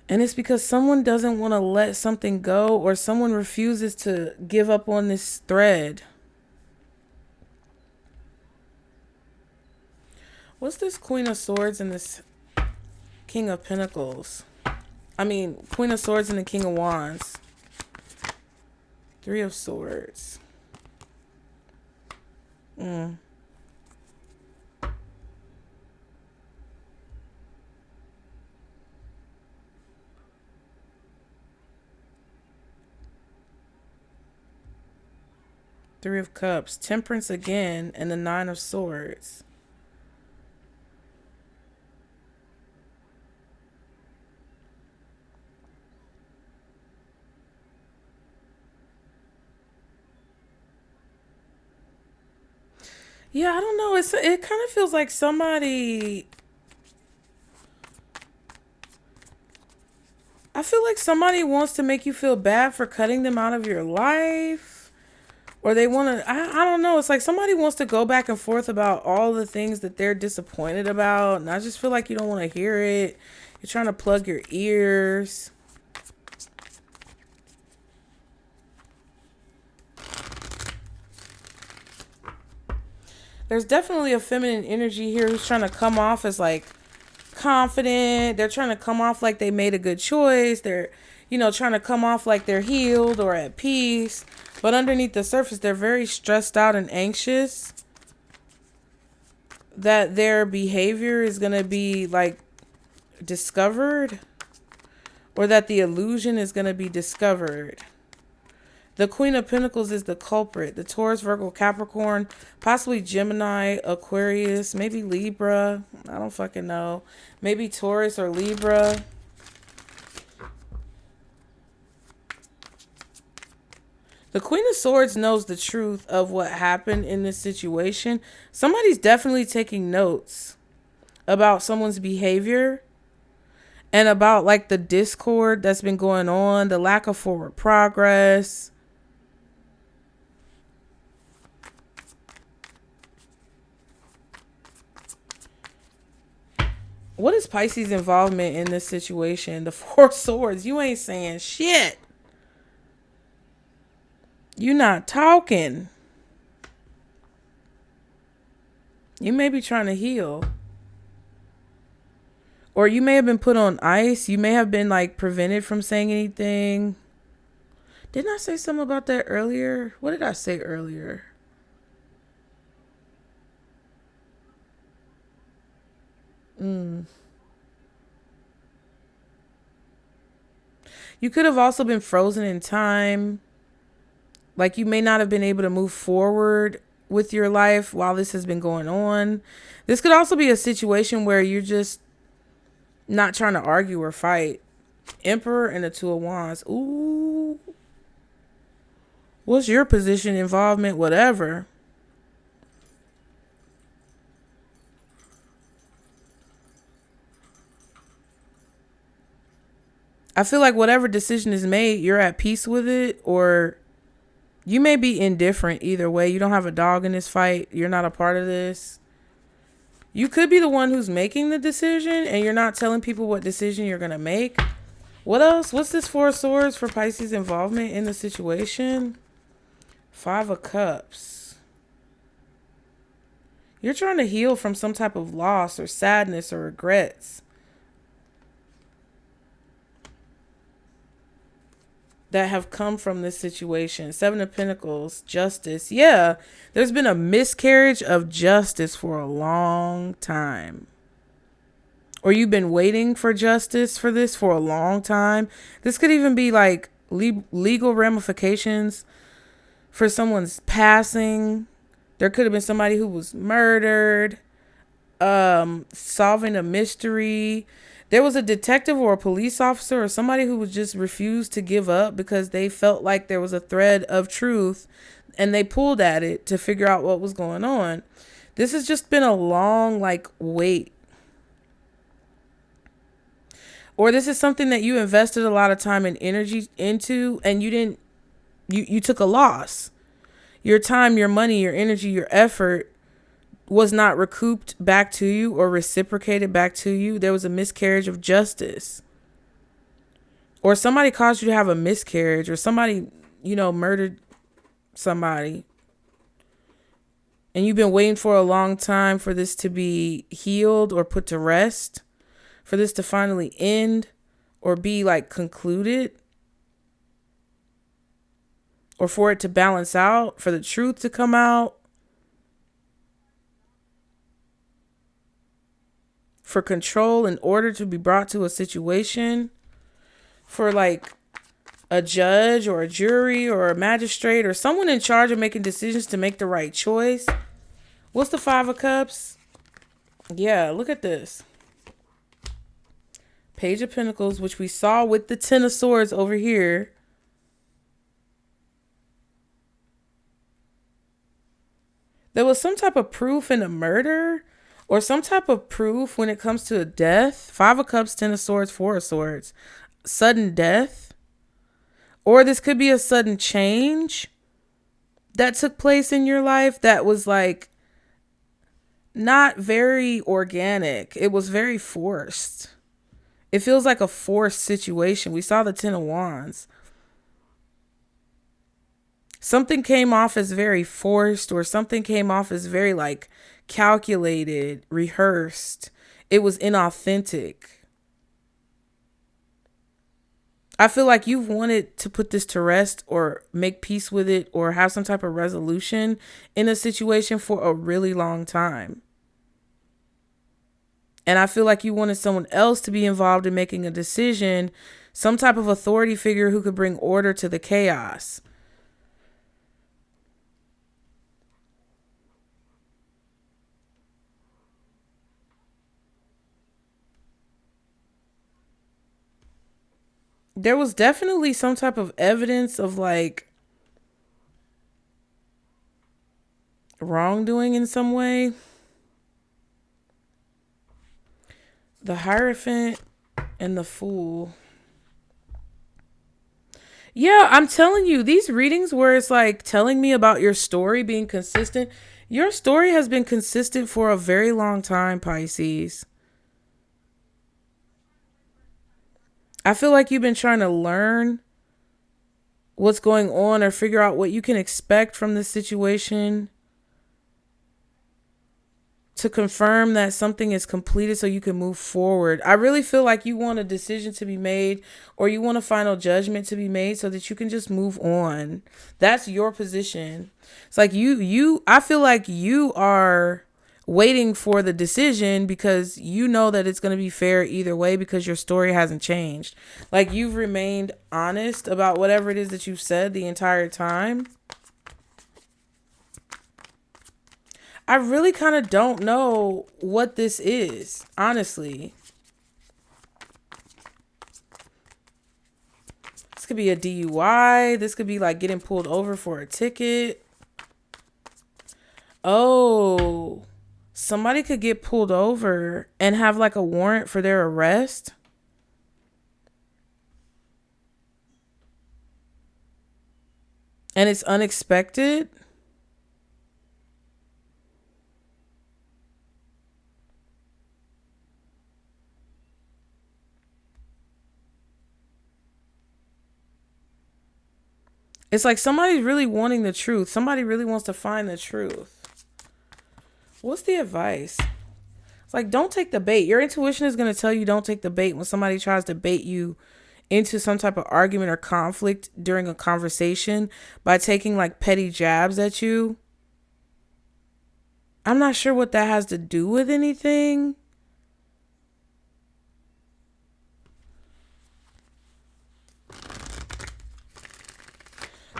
And it's because someone doesn't want to let something go, or someone refuses to give up on this thread. What's this Queen of Swords and this King of Pentacles? I mean, Queen of Swords and the King of Wands. Three of Swords. Three of Cups. Temperance again. And the Nine of Swords. Yeah, I don't know. It kind of feels like somebody. I feel like somebody wants to make you feel bad for cutting them out of your life. Or they want to, I don't know. It's like somebody wants to go back and forth about all the things that they're disappointed about. And I just feel like you don't want to hear it. You're trying to plug your ears. There's definitely a feminine energy here who's trying to come off as like confident. They're trying to come off like they made a good choice. They're, trying to come off like they're healed or at peace. But underneath the surface, they're very stressed out and anxious that their behavior is going to be like discovered, or that the illusion is going to be discovered. The Queen of Pentacles is the culprit. The Taurus, Virgo, Capricorn, possibly Gemini, Aquarius, maybe Libra. I don't fucking know. Maybe Taurus or Libra. The Queen of Swords knows the truth of what happened in this situation. Somebody's definitely taking notes about someone's behavior and about like the discord that's been going on, the lack of forward progress. What is Pisces' involvement in this situation? The Four of Swords. You ain't saying shit. You not talking. You may be trying to heal. Or you may have been put on ice. You may have been like prevented from saying anything. Didn't I say something about that earlier? What did I say earlier? You could have also been frozen in time. Like you may not have been able to move forward with your life while this has been going on. This could also be a situation where you're just not trying to argue or fight. Emperor and the Two of Wands. Ooh. What's your position, involvement, whatever? I feel like whatever decision is made, you're at peace with it, or you may be indifferent either way. You don't have a dog in this fight. You're not a part of this. You could be the one who's making the decision and you're not telling people what decision you're going to make. What else? What's this Four of Swords for Pisces' involvement in the situation? Five of Cups. You're trying to heal from some type of loss or sadness or regrets that have come from this situation. Seven of Pentacles, justice. Yeah, there's been a miscarriage of justice for a long time. Or you've been waiting for justice for this for a long time. This could even be like legal ramifications for someone's passing. There could have been somebody who was murdered, solving a mystery. There was a detective or a police officer or somebody who was just refused to give up because they felt like there was a thread of truth and they pulled at it to figure out what was going on. This has just been a long wait. Or this is something that you invested a lot of time and energy into and you took a loss. Your time, your money, your energy, your effort was not recouped back to you or reciprocated back to you. There was a miscarriage of justice. Or somebody caused you to have a miscarriage, or somebody, murdered somebody. And you've been waiting for a long time for this to be healed or put to rest, for this to finally end or be concluded, or for it to balance out, for the truth to come out, for control and order to be brought to a situation, for a judge or a jury or a magistrate or someone in charge of making decisions to make the right choice. What's the Five of Cups? Yeah, look at this. Page of Pentacles, which we saw with the Ten of Swords over here. There was some type of proof in a murder or some type of proof when it comes to a death. Five of Cups, Ten of Swords, Four of Swords. Sudden death. Or this could be a sudden change that took place in your life that was like not very organic. It was very forced. It feels like a forced situation. We saw the Ten of Wands. Something came off as very forced, or something came off as very like calculated, rehearsed. It was inauthentic. I feel like you've wanted to put this to rest or make peace with it or have some type of resolution in a situation for a really long time. And I feel like you wanted someone else to be involved in making a decision, some type of authority figure who could bring order to the chaos. There was definitely some type of evidence of like wrongdoing in some way. The Hierophant and the Fool. Yeah, I'm telling you, these readings where it's like telling me about your story being consistent. Your story has been consistent for a very long time, Pisces. I feel like you've been trying to learn what's going on or figure out what you can expect from this situation to confirm that something is completed so you can move forward. I really feel like you want a decision to be made or you want a final judgment to be made so that you can just move on. That's your position. It's like I feel like you are waiting for the decision because you know that it's going to be fair either way because your story hasn't changed. Like you've remained honest about whatever it is that you've said the entire time. I really kind of don't know what this is, honestly. This could be a DUI. This could be like getting pulled over for a ticket. Oh, somebody could get pulled over and have like a warrant for their arrest. And it's unexpected. It's like somebody's really wanting the truth. Somebody really wants to find the truth. What's the advice? It's like, don't take the bait. Your intuition is going to tell you don't take the bait when somebody tries to bait you into some type of argument or conflict during a conversation by taking like petty jabs at you. I'm not sure what that has to do with anything.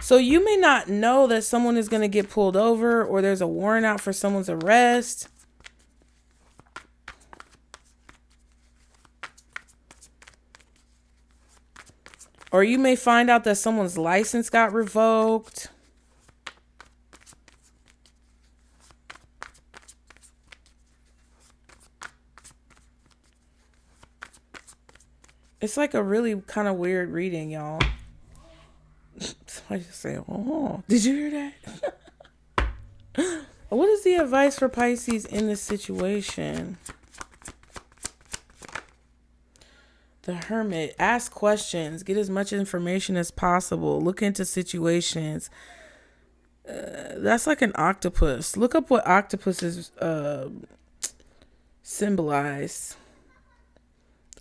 So you may not know that someone is going to get pulled over or there's a warrant out for someone's arrest. Or you may find out that someone's license got revoked. It's like a really kind of weird reading, y'all. Somebody just say, oh, did you hear that? What is the advice for Pisces in this situation? The Hermit. Ask questions. Get as much information as possible. Look into situations. That's like an octopus. Look up what octopuses symbolize.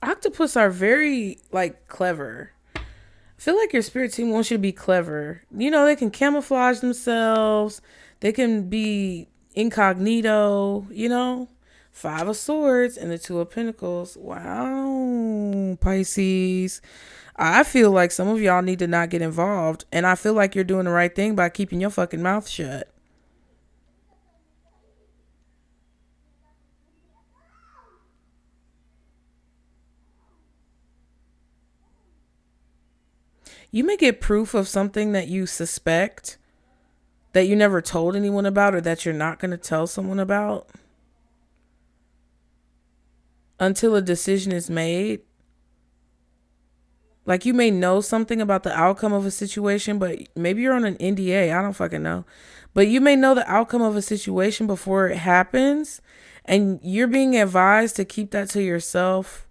Octopus are very like clever. I feel like your spirit team wants you to be clever. You know, they can camouflage themselves. They can be incognito, you know. Five of Swords and the Two of Pentacles. Wow, Pisces. I feel like some of y'all need to not get involved. And I feel like you're doing the right thing by keeping your fucking mouth shut. You may get proof of something that you suspect. that you never told anyone about, or that you're not going to tell someone about until a decision is made. Like, you may know something about the outcome of a situation, but maybe you're on an NDA. I don't fucking know. But you may know the outcome of a situation before it happens, and you're being advised to keep that to yourself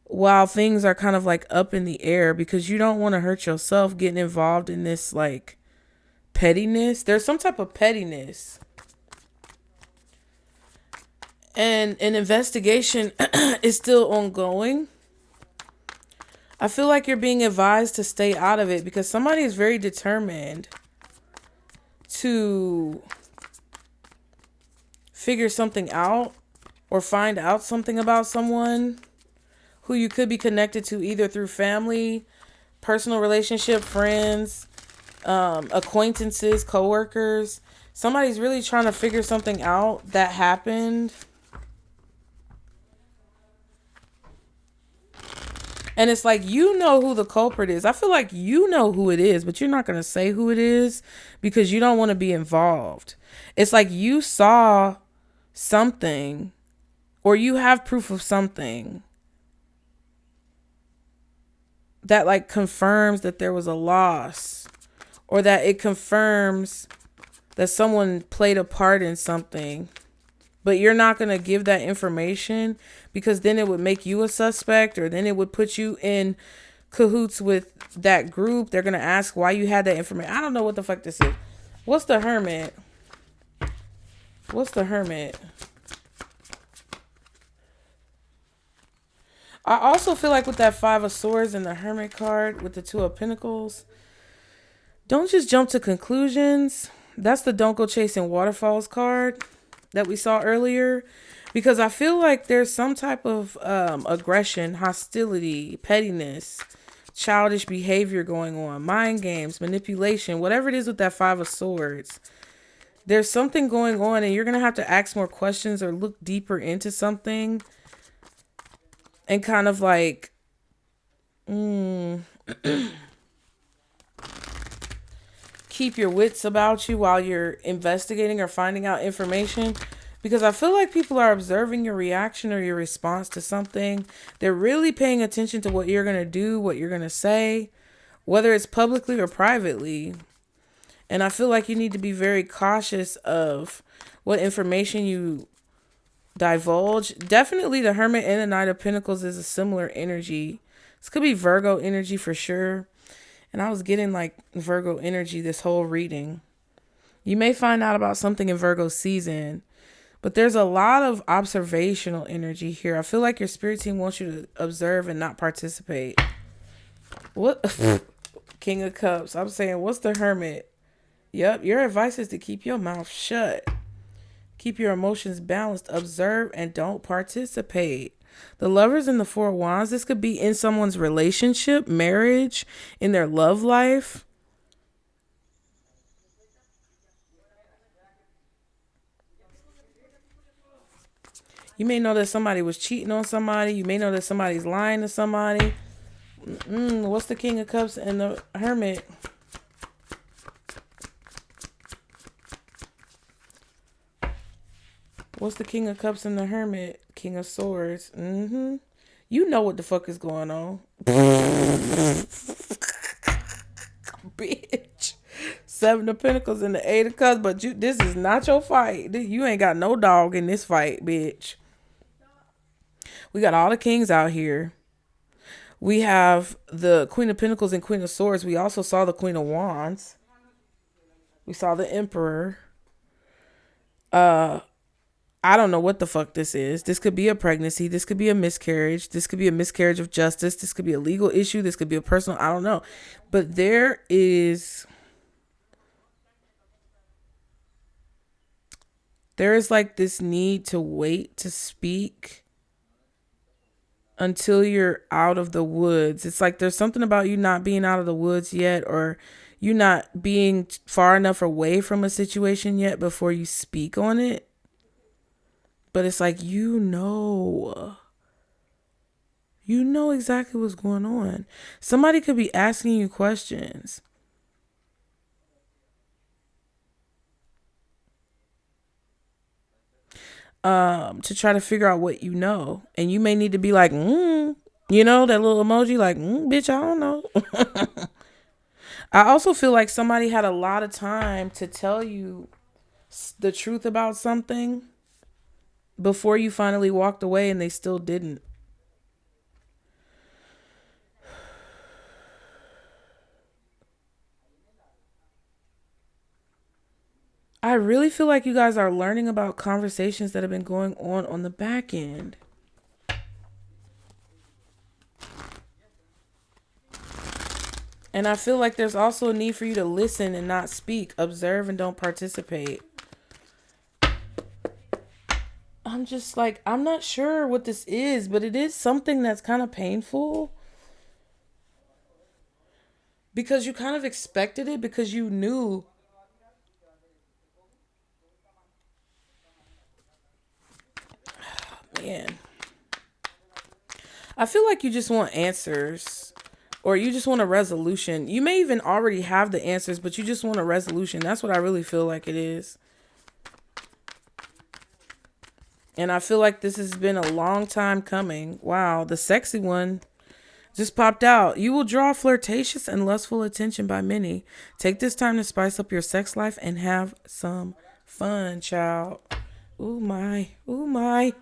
while things are kind of like up in the air, because you don't want to hurt yourself getting involved in this like pettiness. There's some type of pettiness. And an investigation is still ongoing. I feel like you're being advised to stay out of it because somebody is very determined to figure something out or find out something about someone who you could be connected to either through family, personal relationship, friends, acquaintances, coworkers. Somebody's really trying to figure something out that happened. And it's like, you know who the culprit is. I feel like you know who it is, but you're not going to say who it is because you don't want to be involved. It's like you saw something, or you have proof of something that like confirms that there was a loss, or that it confirms that someone played a part in something. But you're not going to give that information because then it would make you a suspect, or then it would put you in cahoots with that group. They're going to ask why you had that information. I don't know what the fuck this is. What's the Hermit? What's the Hermit? I also feel like with that Five of Swords and the Hermit card with the Two of Pentacles, don't just jump to conclusions. That's the Don't Go Chasing Waterfalls card that we saw earlier, because I feel like there's some type of aggression, hostility, pettiness, childish behavior going on, mind games, manipulation, whatever it is with that Five of Swords. There's something going on, and you're going to have to ask more questions or look deeper into something and kind of like keep your wits about you while you're investigating or finding out information, because I feel like people are observing your reaction or your response to something. They're really paying attention to what you're going to do, what you're going to say, whether it's publicly or privately. And I feel like you need to be very cautious of what information you divulge. Definitely the Hermit and the Knight of Pentacles is a similar energy. This could be Virgo energy for sure. And I was getting like Virgo energy this whole reading. You may find out about something in Virgo season, but there's a lot of observational energy here. I feel like your spirit team wants you to observe and not participate. What? King of Cups. I'm saying, what's the Hermit? Yep, your advice is to keep your mouth shut. Keep your emotions balanced. Observe and don't participate. The Lovers and the Four of Wands. This could be in someone's relationship, marriage, in their love life. You may know that somebody was cheating on somebody. You may know that somebody's lying to somebody. What's the King of Cups and the Hermit? What's the King of Cups and the Hermit? King of Swords. You know what the fuck is going on. Bitch. Seven of Pentacles and the Eight of Cups. But this is not your fight. You ain't got no dog in this fight, bitch. We got all the kings out here. We have the Queen of Pentacles and Queen of Swords. We also saw the Queen of Wands. We saw the Emperor. I don't know what the fuck this is. This could be a pregnancy. This could be a miscarriage. This could be a miscarriage of justice. This could be a legal issue. This could be a personal, I don't know. But there is like this need to wait to speak until you're out of the woods. It's like there's something about you not being out of the woods yet, or you not being far enough away from a situation yet before you speak on it. But it's like, you know exactly what's going on. Somebody could be asking you questions. to try to figure out what you know. And you may need to be like, you know, that little emoji, like, bitch, I don't know. I also feel like somebody had a lot of time to tell you the truth about something before you finally walked away and they still didn't. I really feel like you guys are learning about conversations that have been going on the back end. And I feel like there's also a need for you to listen and not speak, observe and don't participate. I'm just like, I'm not sure what this is, but it is something that's kind of painful. Because you kind of expected it, because you knew. Man. I feel like you just want answers. Or you just want a resolution. You may even already have the answers, but you just want a resolution. That's what I really feel like it is. And I feel like this has been a long time coming. Wow, the sexy one just popped out. You will draw flirtatious and lustful attention by many. Take this time to spice up your sex life and have some fun, child. Ooh, my. Ooh, my.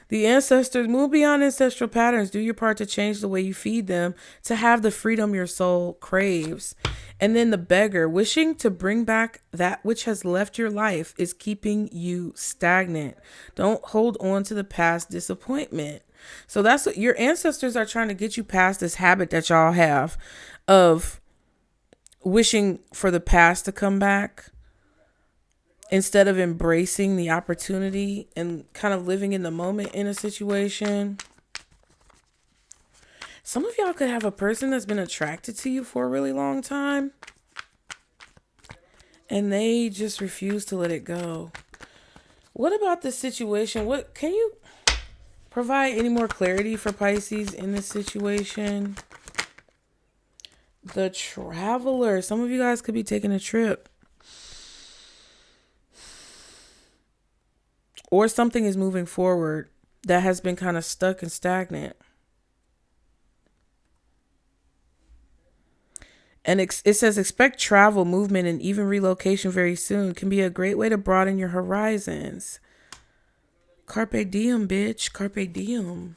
The ancestors, move beyond ancestral patterns. Do your part to change the way you feed them, to have the freedom your soul craves. And then the beggar, wishing to bring back that which has left your life, is keeping you stagnant. Don't hold on to the past disappointment. So that's what your ancestors are trying to get you past, this habit that y'all have of wishing for the past to come back, instead of embracing the opportunity and kind of living in the moment in a situation. Some of y'all could have a person that's been attracted to you for a really long time, and they just refuse to let it go. What about this situation? What can you provide any more clarity for Pisces in this situation? The traveler. Some of you guys could be taking a trip. Or something is moving forward that has been kind of stuck and stagnant. And it says expect travel, movement, and even relocation very soon. Can be a great way to broaden your horizons. Carpe diem, bitch. Carpe diem.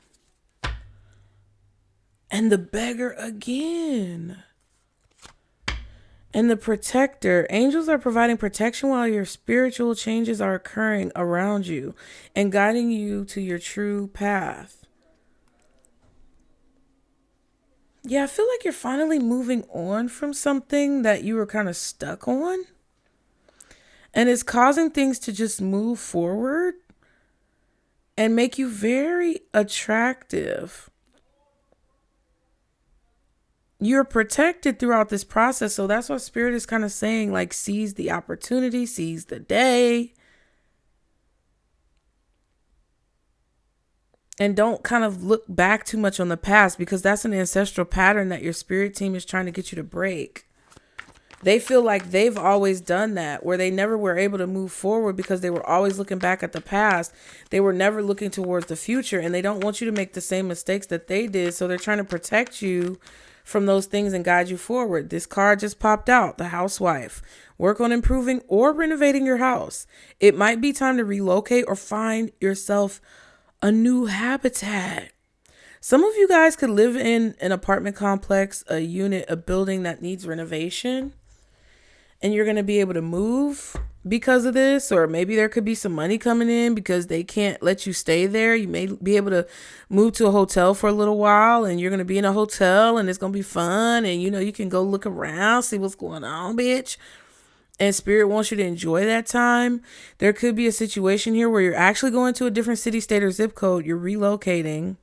And the beggar again. And the protector. Angels are providing protection while your spiritual changes are occurring around you and guiding you to your true path. Yeah, I feel like you're finally moving on from something that you were kind of stuck on. And it's causing things to just move forward and make you very attractive. You're protected throughout this process. So that's what Spirit is kind of saying, like, seize the opportunity, seize the day. And don't kind of look back too much on the past, because that's an ancestral pattern that your spirit team is trying to get you to break. They feel like they've always done that, where they never were able to move forward because they were always looking back at the past. They were never looking towards the future, and they don't want you to make the same mistakes that they did. So they're trying to protect you from those things and guide you forward. This card just popped out, the housewife. Work on improving or renovating your house. It might be time to relocate or find yourself a new habitat. Some of you guys could live in an apartment complex, a unit, a building that needs renovation, and you're going to be able to move because of this. Or maybe there could be some money coming in because they can't let you stay there. You may be able to move to a hotel for a little while, and you're going to be in a hotel and it's going to be fun. And, you know, you can go look around, see what's going on, bitch. And Spirit wants you to enjoy that time. There could be a situation here where you're actually going to a different city, state, or zip code. You're relocating.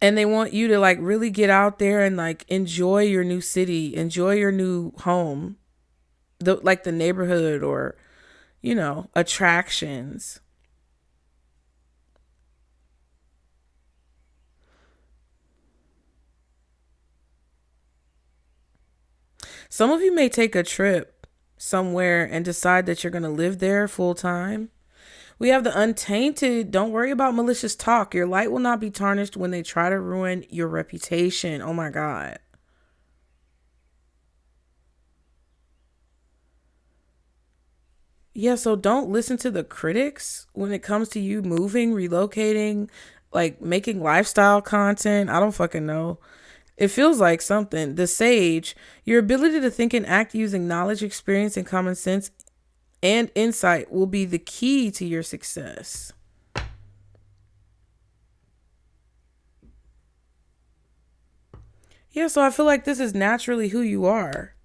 And they want you to like really get out there and like enjoy your new city, enjoy your new home, like the neighborhood, or, you know, attractions. Some of you may take a trip somewhere and decide that you're going to live there full time. We have the untainted. Don't worry about malicious talk. Your light will not be tarnished when they try to ruin your reputation. Oh my God. Yeah, so don't listen to the critics when it comes to you moving, relocating, like making lifestyle content. I don't fucking know. It feels like something. The sage, your ability to think and act using knowledge, experience, and common sense and insight will be the key to your success. Yeah, so I feel like this is naturally who you are.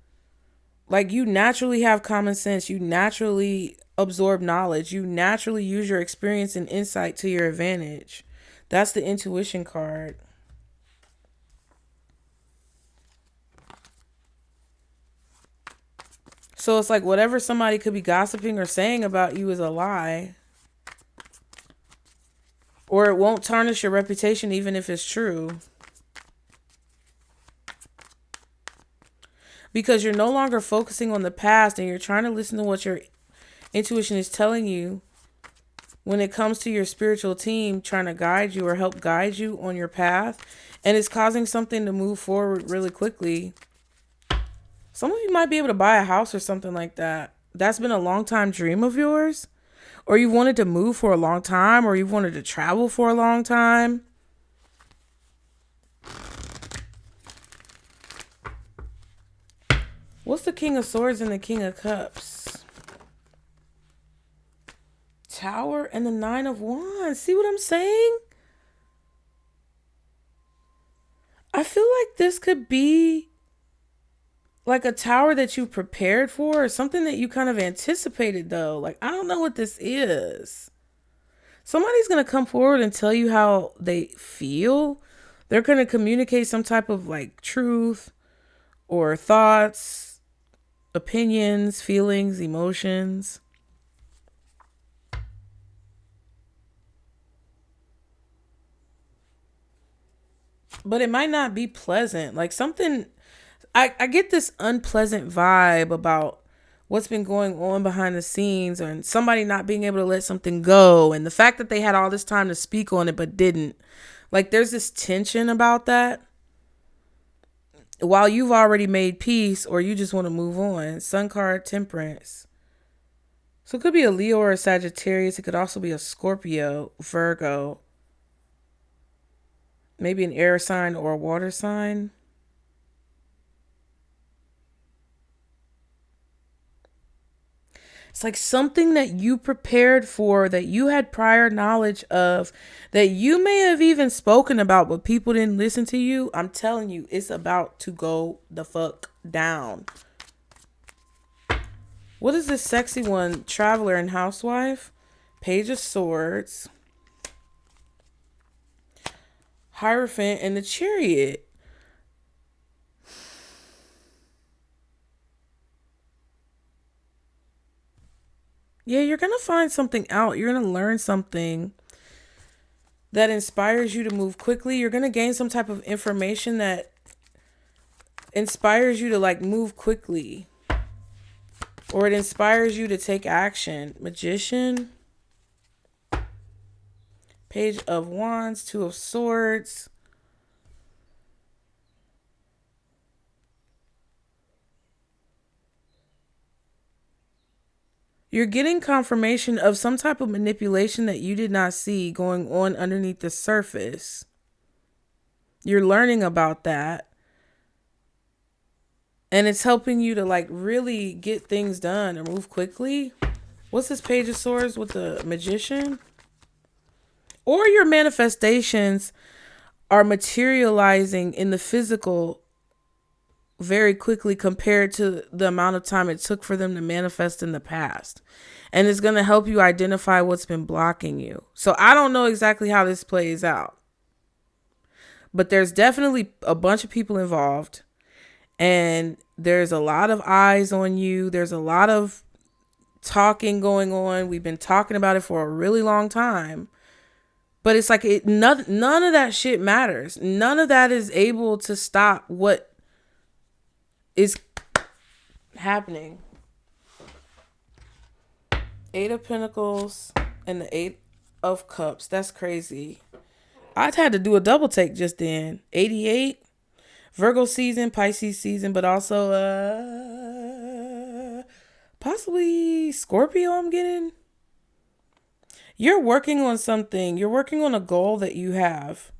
Like, you naturally have common sense. You naturally absorb knowledge. You naturally use your experience and insight to your advantage. That's the intuition card. So it's like whatever somebody could be gossiping or saying about you is a lie. Or it won't tarnish your reputation even if it's true. Because you're no longer focusing on the past and you're trying to listen to what your intuition is telling you when it comes to your spiritual team trying to guide you or help guide you on your path. And it's causing something to move forward really quickly. Some of you might be able to buy a house or something like that. That's been a long time dream of yours. Or you've wanted to move for a long time, or you've wanted to travel for a long time. What's the King of Swords and the King of Cups? Tower and the Nine of Wands. See what I'm saying? I feel like this could be like a tower that you prepared for, or something that you kind of anticipated though. Like, I don't know what this is. Somebody's going to come forward and tell you how they feel. They're going to communicate some type of like truth or thoughts, opinions, feelings, emotions. But it might not be pleasant. Like something, I get this unpleasant vibe about what's been going on behind the scenes, and somebody not being able to let something go, and the fact that they had all this time to speak on it but didn't. Like, there's this tension about that while you've already made peace, or you just want to move on. Sun card, Temperance. So it could be a Leo or a Sagittarius. It could also be a Scorpio, Virgo, maybe an air sign or a water sign. It's like something that you prepared for, that you had prior knowledge of, that you may have even spoken about, but people didn't listen to you. I'm telling you, it's about to go the fuck down. What is this sexy one? Traveler and Housewife. Page of Swords. Hierophant and the Chariot. Yeah, you're going to find something out. You're going to learn something that inspires you to move quickly. You're going to gain some type of information that inspires you to like move quickly. Or it inspires you to take action. Magician. Page of Wands, Two of Swords. You're getting confirmation of some type of manipulation that you did not see going on underneath the surface. You're learning about that. And it's helping you to like really get things done or move quickly. What's this Page of Swords with the Magician? Or your manifestations are materializing in the physical very quickly compared to the amount of time it took for them to manifest in the past. And it's going to help you identify what's been blocking you. So I don't know exactly how this plays out. But there's definitely a bunch of people involved. And there's a lot of eyes on you. There's a lot of talking going on. We've been talking about it for a really long time. But it's like none of that shit matters. None of that is able to stop what is happening. Eight of Pentacles and the Eight of Cups. That's crazy. I had to do a double take just then. 88, Virgo season, Pisces season, but also possibly Scorpio I'm getting. You're working on something. You're working on a goal that you have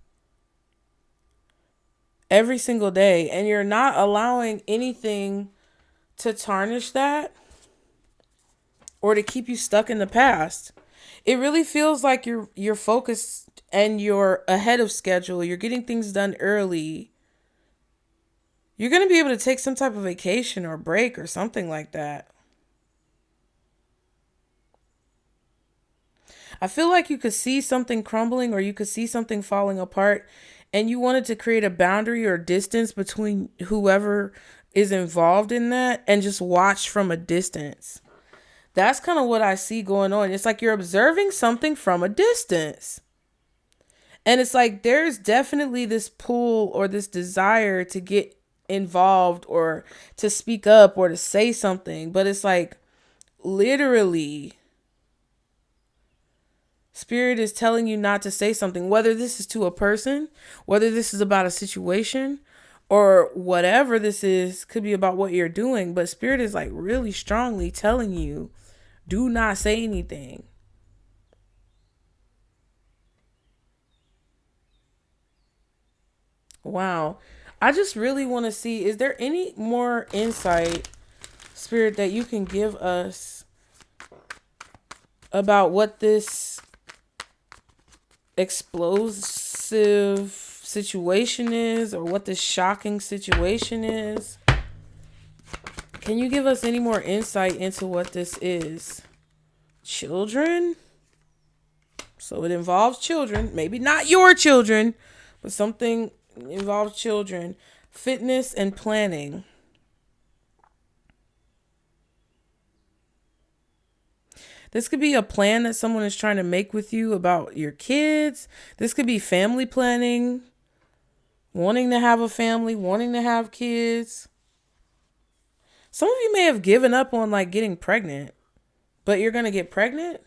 every single day, and you're not allowing anything to tarnish that or to keep you stuck in the past. It really feels like you're focused and you're ahead of schedule. You're getting things done early. You're going to be able to take some type of vacation or break or something like that. I feel like you could see something crumbling or you could see something falling apart, and you wanted to create a boundary or distance between whoever is involved in that and just watch from a distance. That's kind of what I see going on. It's like you're observing something from a distance. And it's like there's definitely this pull or this desire to get involved or to speak up or to say something. But it's like literally Spirit is telling you not to say something, whether this is to a person, whether this is about a situation, or whatever this is, could be about what you're doing. But Spirit is like really strongly telling you, do not say anything. Wow. I just really want to see, is there any more insight, Spirit, that you can give us about what this explosive situation is, or what this shocking situation is? Can you give us any more insight into what this is? Children? So it involves children. Maybe not your children, but something involves children. Fitness and planning. This could be a plan that someone is trying to make with you about your kids. This could be family planning. Wanting to have a family, wanting to have kids. Some of you may have given up on like getting pregnant, but you're going to get pregnant.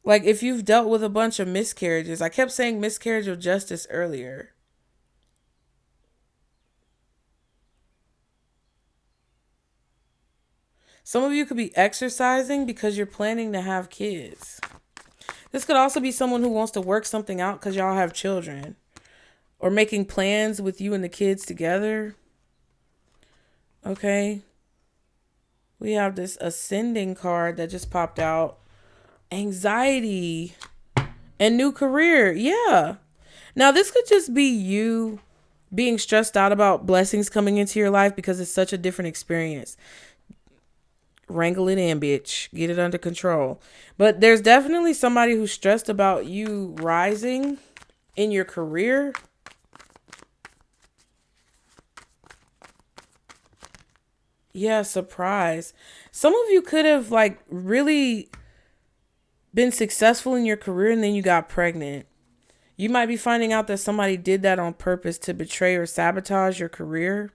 Like if you've dealt with a bunch of miscarriages. I kept saying miscarriage of justice earlier. Some of you could be exercising because you're planning to have kids. This could also be someone who wants to work something out because y'all have children. Or making plans with you and the kids together. Okay. We have this ascending card that just popped out. Anxiety and new career. Yeah. Now this could just be you being stressed out about blessings coming into your life because it's such a different experience. Wrangle it in, bitch. Get it under control. But there's definitely somebody who's stressed about you rising in your career. Yeah, surprise. Some of you could have like really been successful in your career and then you got pregnant. You might be finding out that somebody did that on purpose to betray or sabotage your career.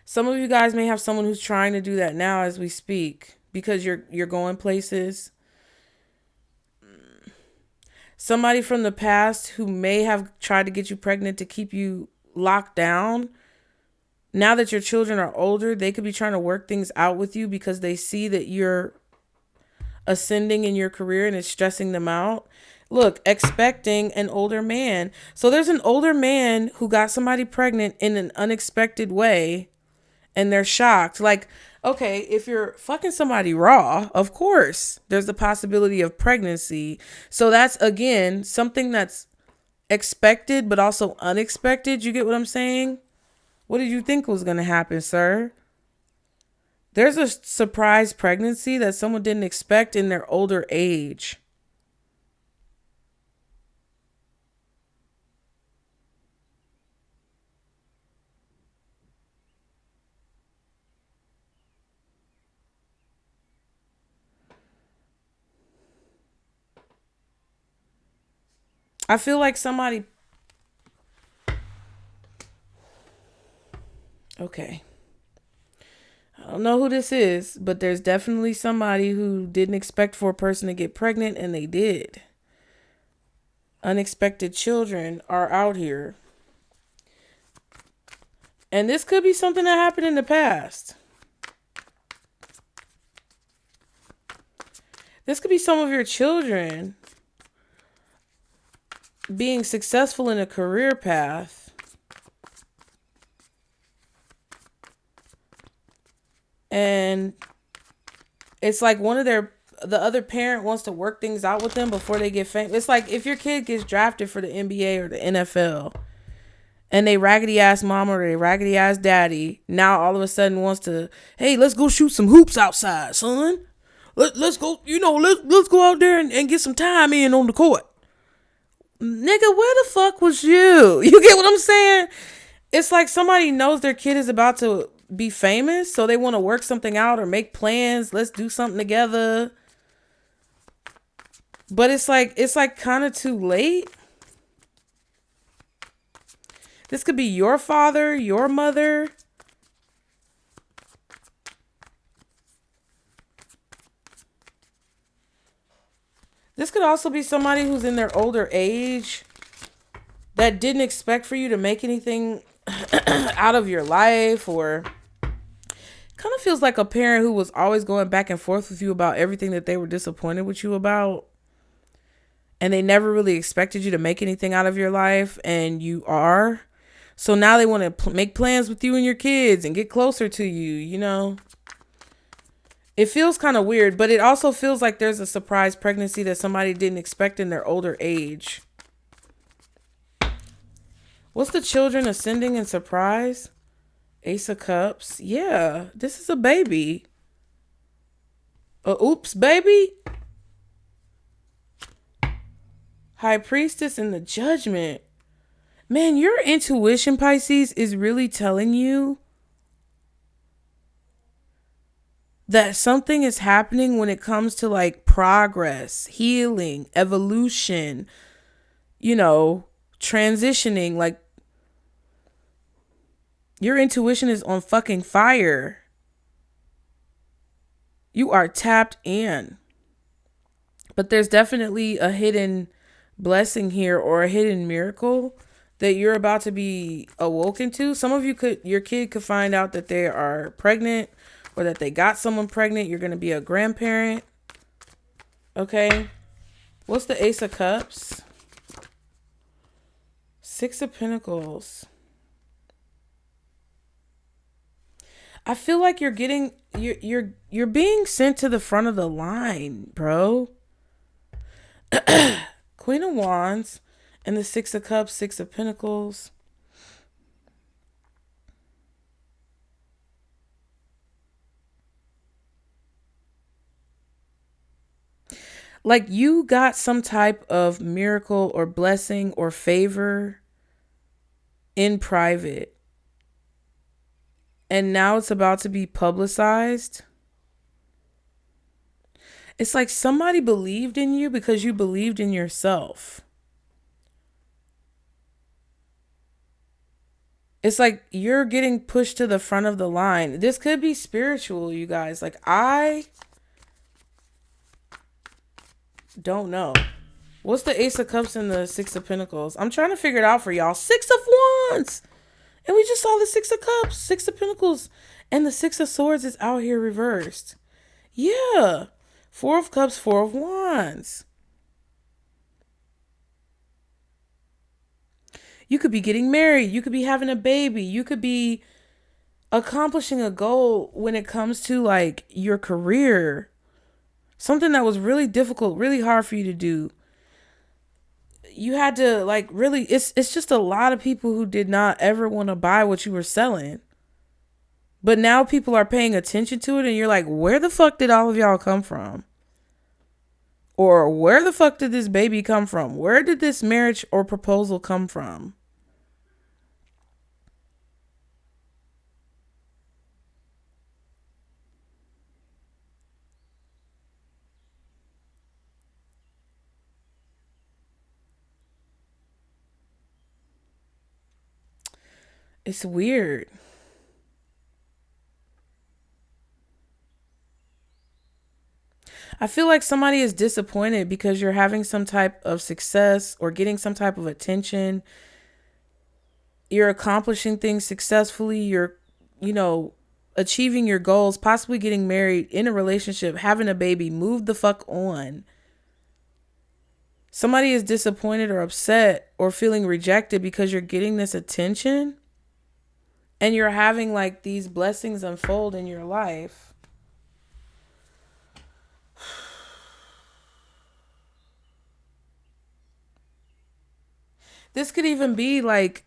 Some of you guys may have someone who's trying to do that now as we speak because you're going places. Somebody from the past who may have tried to get you pregnant to keep you locked down. Now that your children are older, they could be trying to work things out with you because they see that you're ascending in your career and it's stressing them out. Look, expecting an older man. So there's an older man who got somebody pregnant in an unexpected way and they're shocked. Like, okay, if you're fucking somebody raw, of course, there's the possibility of pregnancy. So that's, again, something that's expected but also unexpected. You get what I'm saying? What did you think was going to happen, sir? There's a surprise pregnancy that someone didn't expect in their older age. I feel like somebody Okay. I don't know who this is, but there's definitely somebody who didn't expect for a person to get pregnant, and they did. Unexpected children are out here. And this could be something that happened in the past. This could be some of your children being successful in a career path. And it's like the other parent wants to work things out with them before they get famous. It's like if your kid gets drafted for the NBA or the NFL and they raggedy ass mama or they raggedy ass daddy now all of a sudden wants to, hey, let's go shoot some hoops outside, son. Let's go, let's go out there and get some time in on the court. Nigga, where the fuck was you? You get what I'm saying? It's like somebody knows their kid is about to be famous, so they want to work something out or make plans. Let's do something together. But it's like kind of too late. This could be your father, your mother. This could also be somebody who's in their older age that didn't expect for you to make anything out of your life, or kind of feels like a parent who was always going back and forth with you about everything that they were disappointed with you about. And they never really expected you to make anything out of your life, and you are. So now they want to make plans with you and your kids and get closer to you, It feels kind of weird, but it also feels like there's a surprise pregnancy that somebody didn't expect in their older age. What's the children ascending in surprise? Ace of Cups. Yeah, this is a baby. Oops, baby. High Priestess in the Judgment. Man, your intuition, Pisces, is really telling you that something is happening when it comes to like progress, healing, evolution, transitioning. Like, your intuition is on fucking fire. You are tapped in. But there's definitely a hidden blessing here, or a hidden miracle that you're about to be awoken to. Some of your kid could find out that they are pregnant, or that they got someone pregnant. You're going to be a grandparent. Okay. What's the Ace of Cups? Six of Pentacles. I feel like you're being sent to the front of the line, bro. Queen of Wands and the Six of Cups, Six of Pentacles. Like, you got some type of miracle or blessing or favor in private, and now it's about to be publicized. It's like somebody believed in you because you believed in yourself. It's like you're getting pushed to the front of the line. This could be spiritual, you guys. Like, I don't know. What's the Ace of Cups and the Six of Pentacles? I'm trying to figure it out for y'all. Six of Wands. And we just saw the Six of Cups, Six of Pentacles. And the Six of Swords is out here reversed. Yeah. Four of Cups, Four of Wands. You could be getting married. You could be having a baby. You could be accomplishing a goal when it comes to like your career. Something that was really difficult, really hard for you to do. You had to like really, it's just a lot of people who did not ever want to buy what you were selling. But now people are paying attention to it, and you're like, where the fuck did all of y'all come from? Or where the fuck did this baby come from? Where did this marriage or proposal come from? It's weird. I feel like somebody is disappointed because you're having some type of success or getting some type of attention. You're accomplishing things successfully. You're, you know, achieving your goals, possibly getting married, in a relationship, having a baby. Move the fuck on. Somebody is disappointed or upset or feeling rejected because you're getting this attention and you're having like these blessings unfold in your life. This could even be like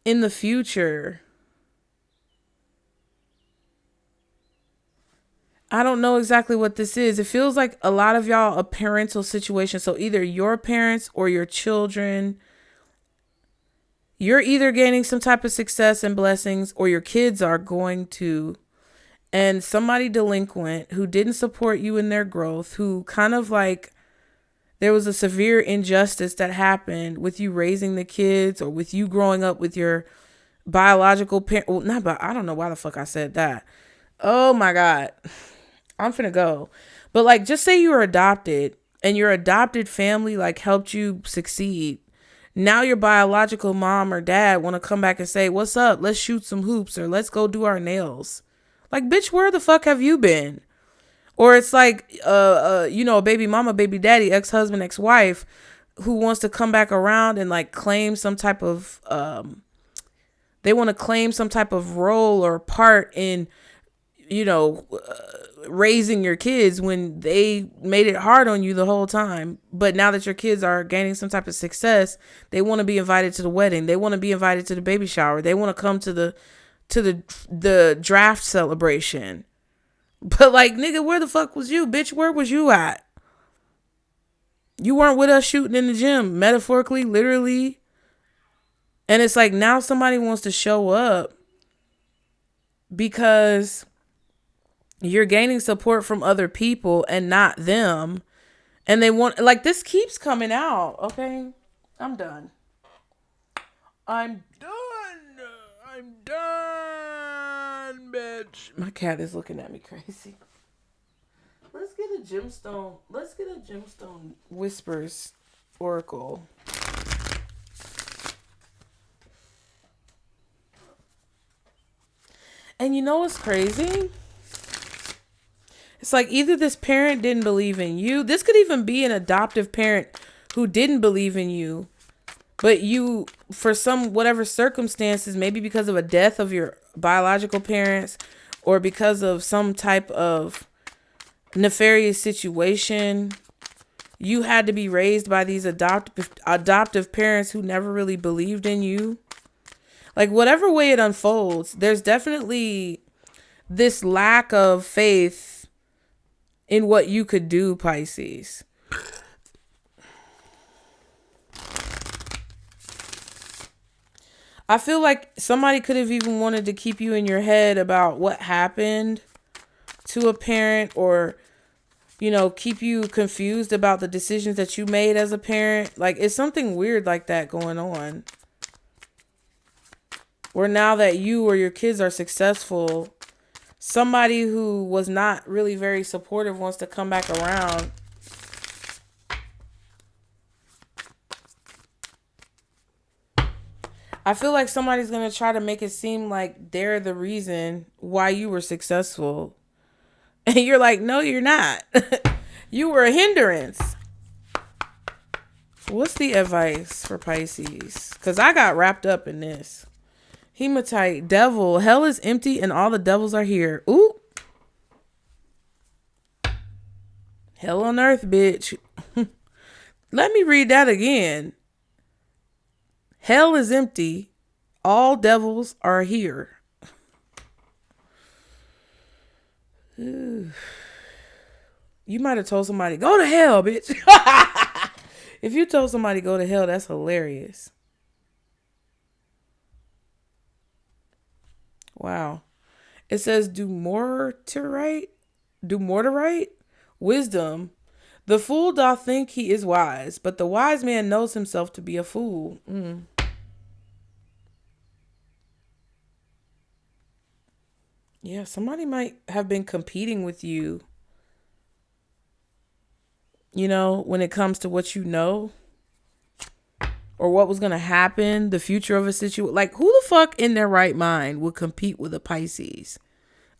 in the future. I don't know exactly what this is. It feels like a lot of y'all a parental situation. So either your parents or your children, you're either gaining some type of success and blessings, or your kids are going to. And somebody delinquent who didn't support you in their growth, who kind of like, there was a severe injustice that happened with you raising the kids or with you growing up with your biological parent. Well, not, but I don't know why the fuck I said that. Oh my God. I'm finna go. But like, just say you were adopted and your adopted family like helped you succeed. Now your biological mom or dad want to come back and say, what's up? Let's shoot some hoops or let's go do our nails. Like, bitch, where the fuck have you been? Or it's like, a baby mama, baby daddy, ex-husband, ex-wife who wants to come back around and like claim some type of, they want to claim some type of role or part in, raising your kids when they made it hard on you the whole time. But now that your kids are gaining some type of success, they want to be invited to the wedding. They want to be invited to the baby shower. They want to come to the draft celebration. But like, nigga, where the fuck was you? Bitch, where was you at? You weren't with us shooting in the gym, metaphorically, literally. And it's like, now somebody wants to show up because you're gaining support from other people and not them. And they want, like, this keeps coming out. Okay, I'm done. I'm done, bitch. My cat is looking at me crazy. Let's get a gemstone whispers oracle. And you know what's crazy? It's like either this parent didn't believe in you. This could even be an adoptive parent who didn't believe in you. But you, for some whatever circumstances, maybe because of a death of your biological parents or because of some type of nefarious situation, you had to be raised by these adoptive parents who never really believed in you. Like, whatever way it unfolds, there's definitely this lack of faith in what you could do, Pisces. I feel like somebody could have even wanted to keep you in your head about what happened to a parent, or, keep you confused about the decisions that you made as a parent. Like, it's something weird like that going on. Where now that you or your kids are successful, somebody who was not really very supportive wants to come back around. I feel like somebody's going to try to make it seem like they're the reason why you were successful. And you're like, no, you're not. You were a hindrance. What's the advice for Pisces? Because I got wrapped up in this. Hematite, devil, hell is empty and all the devils are here. Ooh. Hell on earth, bitch. Let me read that again. Hell is empty. All devils are here. Ooh. You might have told somebody, go to hell, bitch. If you told somebody go to hell, that's hilarious. Wow. It says, do more to right. Wisdom. The fool doth think he is wise, but the wise man knows himself to be a fool. Yeah, somebody might have been competing with you you know, when it comes to what you know or what was going to happen, the future of a situation. Like, who the fuck in their right mind would compete with a Pisces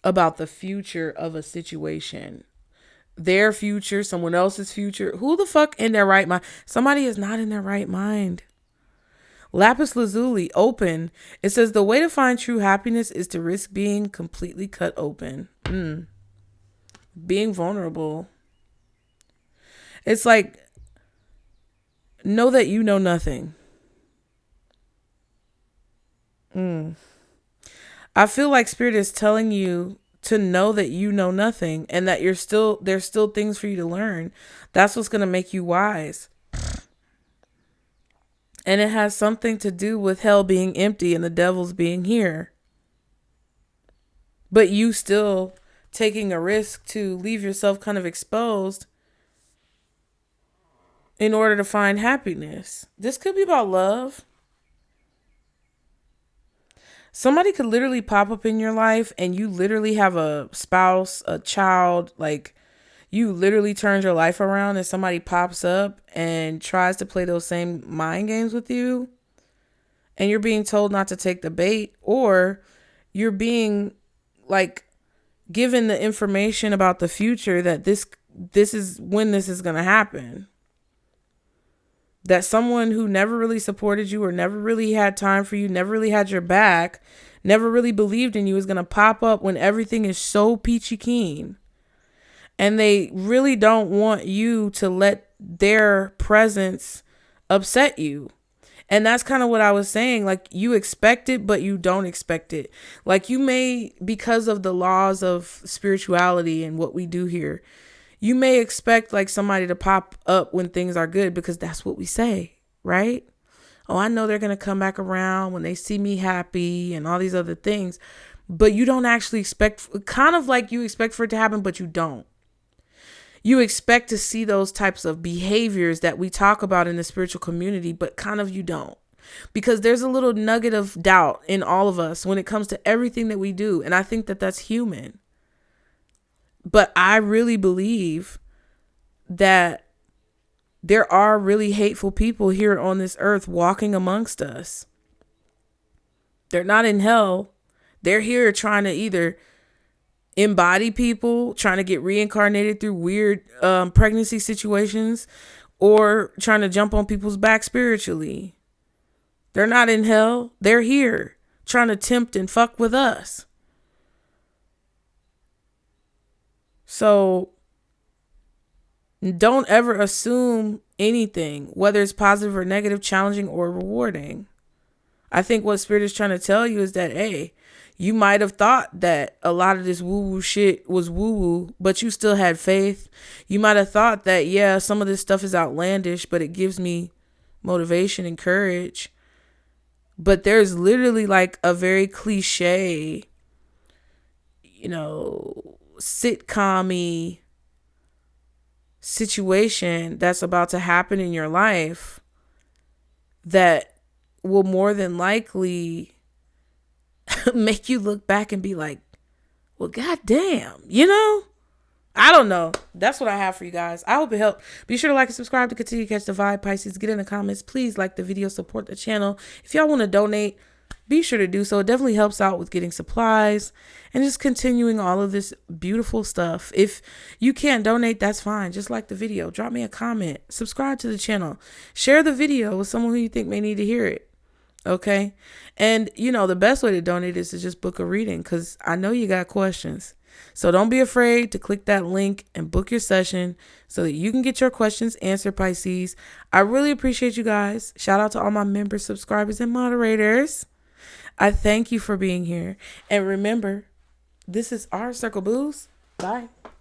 about the future of a situation? Their future, someone else's future. Who the fuck in their right mind? Somebody is not in their right mind. Lapis lazuli, open. It says the way to find true happiness is to risk being completely cut open. Being vulnerable. It's like, know that you know nothing. I feel like Spirit is telling you to know that you know nothing and that there's still things for you to learn. That's what's going to make you wise. And it has something to do with hell being empty and the devil's being here. But you still taking a risk to leave yourself kind of exposed in order to find happiness. This could be about love. Somebody could literally pop up in your life and you literally have a spouse, a child, like you literally turned your life around and somebody pops up and tries to play those same mind games with you and you're being told not to take the bait, or you're being like given the information about the future that this is when this is going to happen. That someone who never really supported you or never really had time for you, never really had your back, never really believed in you is going to pop up when everything is so peachy keen. And they really don't want you to let their presence upset you. And that's kind of what I was saying. Like, you expect it, but you don't expect it. Like, you may, because of the laws of spirituality and what we do here, you may expect like somebody to pop up when things are good because that's what we say, right? Oh, I know they're going to come back around when they see me happy and all these other things. But you don't actually expect, kind of like you expect for it to happen, but you don't. You expect to see those types of behaviors that we talk about in the spiritual community, but kind of you don't. Because there's a little nugget of doubt in all of us when it comes to everything that we do. And I think that that's human. But I really believe that there are really hateful people here on this earth walking amongst us. They're not in hell. They're here trying to either embody people, trying to get reincarnated through weird pregnancy situations, or trying to jump on people's back spiritually. They're not in hell. They're here trying to tempt and fuck with us. So don't ever assume anything, whether it's positive or negative, challenging or rewarding. I think what Spirit is trying to tell you is that, hey, you might have thought that a lot of this woo-woo shit was woo-woo, but you still had faith. You might have thought that, yeah, some of this stuff is outlandish, but it gives me motivation and courage. But there's literally like a very cliche, you know, sitcom-y situation that's about to happen in your life that will more than likely make you look back and be like, well, goddamn, you know? I don't know. That's what I have for you guys. I hope it helped. Be sure to like and subscribe to continue to catch the vibe, Pisces. Get in the comments. Please like the video, support the channel. If y'all want to donate, be sure to do so. It definitely helps out with getting supplies and just continuing all of this beautiful stuff. If you can't donate, that's fine. Just like the video. Drop me a comment. Subscribe to the channel. Share the video with someone who you think may need to hear it. Okay? And, you know, the best way to donate is to just book a reading, because I know you got questions. So don't be afraid to click that link and book your session so that you can get your questions answered, Pisces. I really appreciate you guys. Shout out to all my members, subscribers, and moderators. I thank you for being here. And remember, this is our Circle Booze. Bye.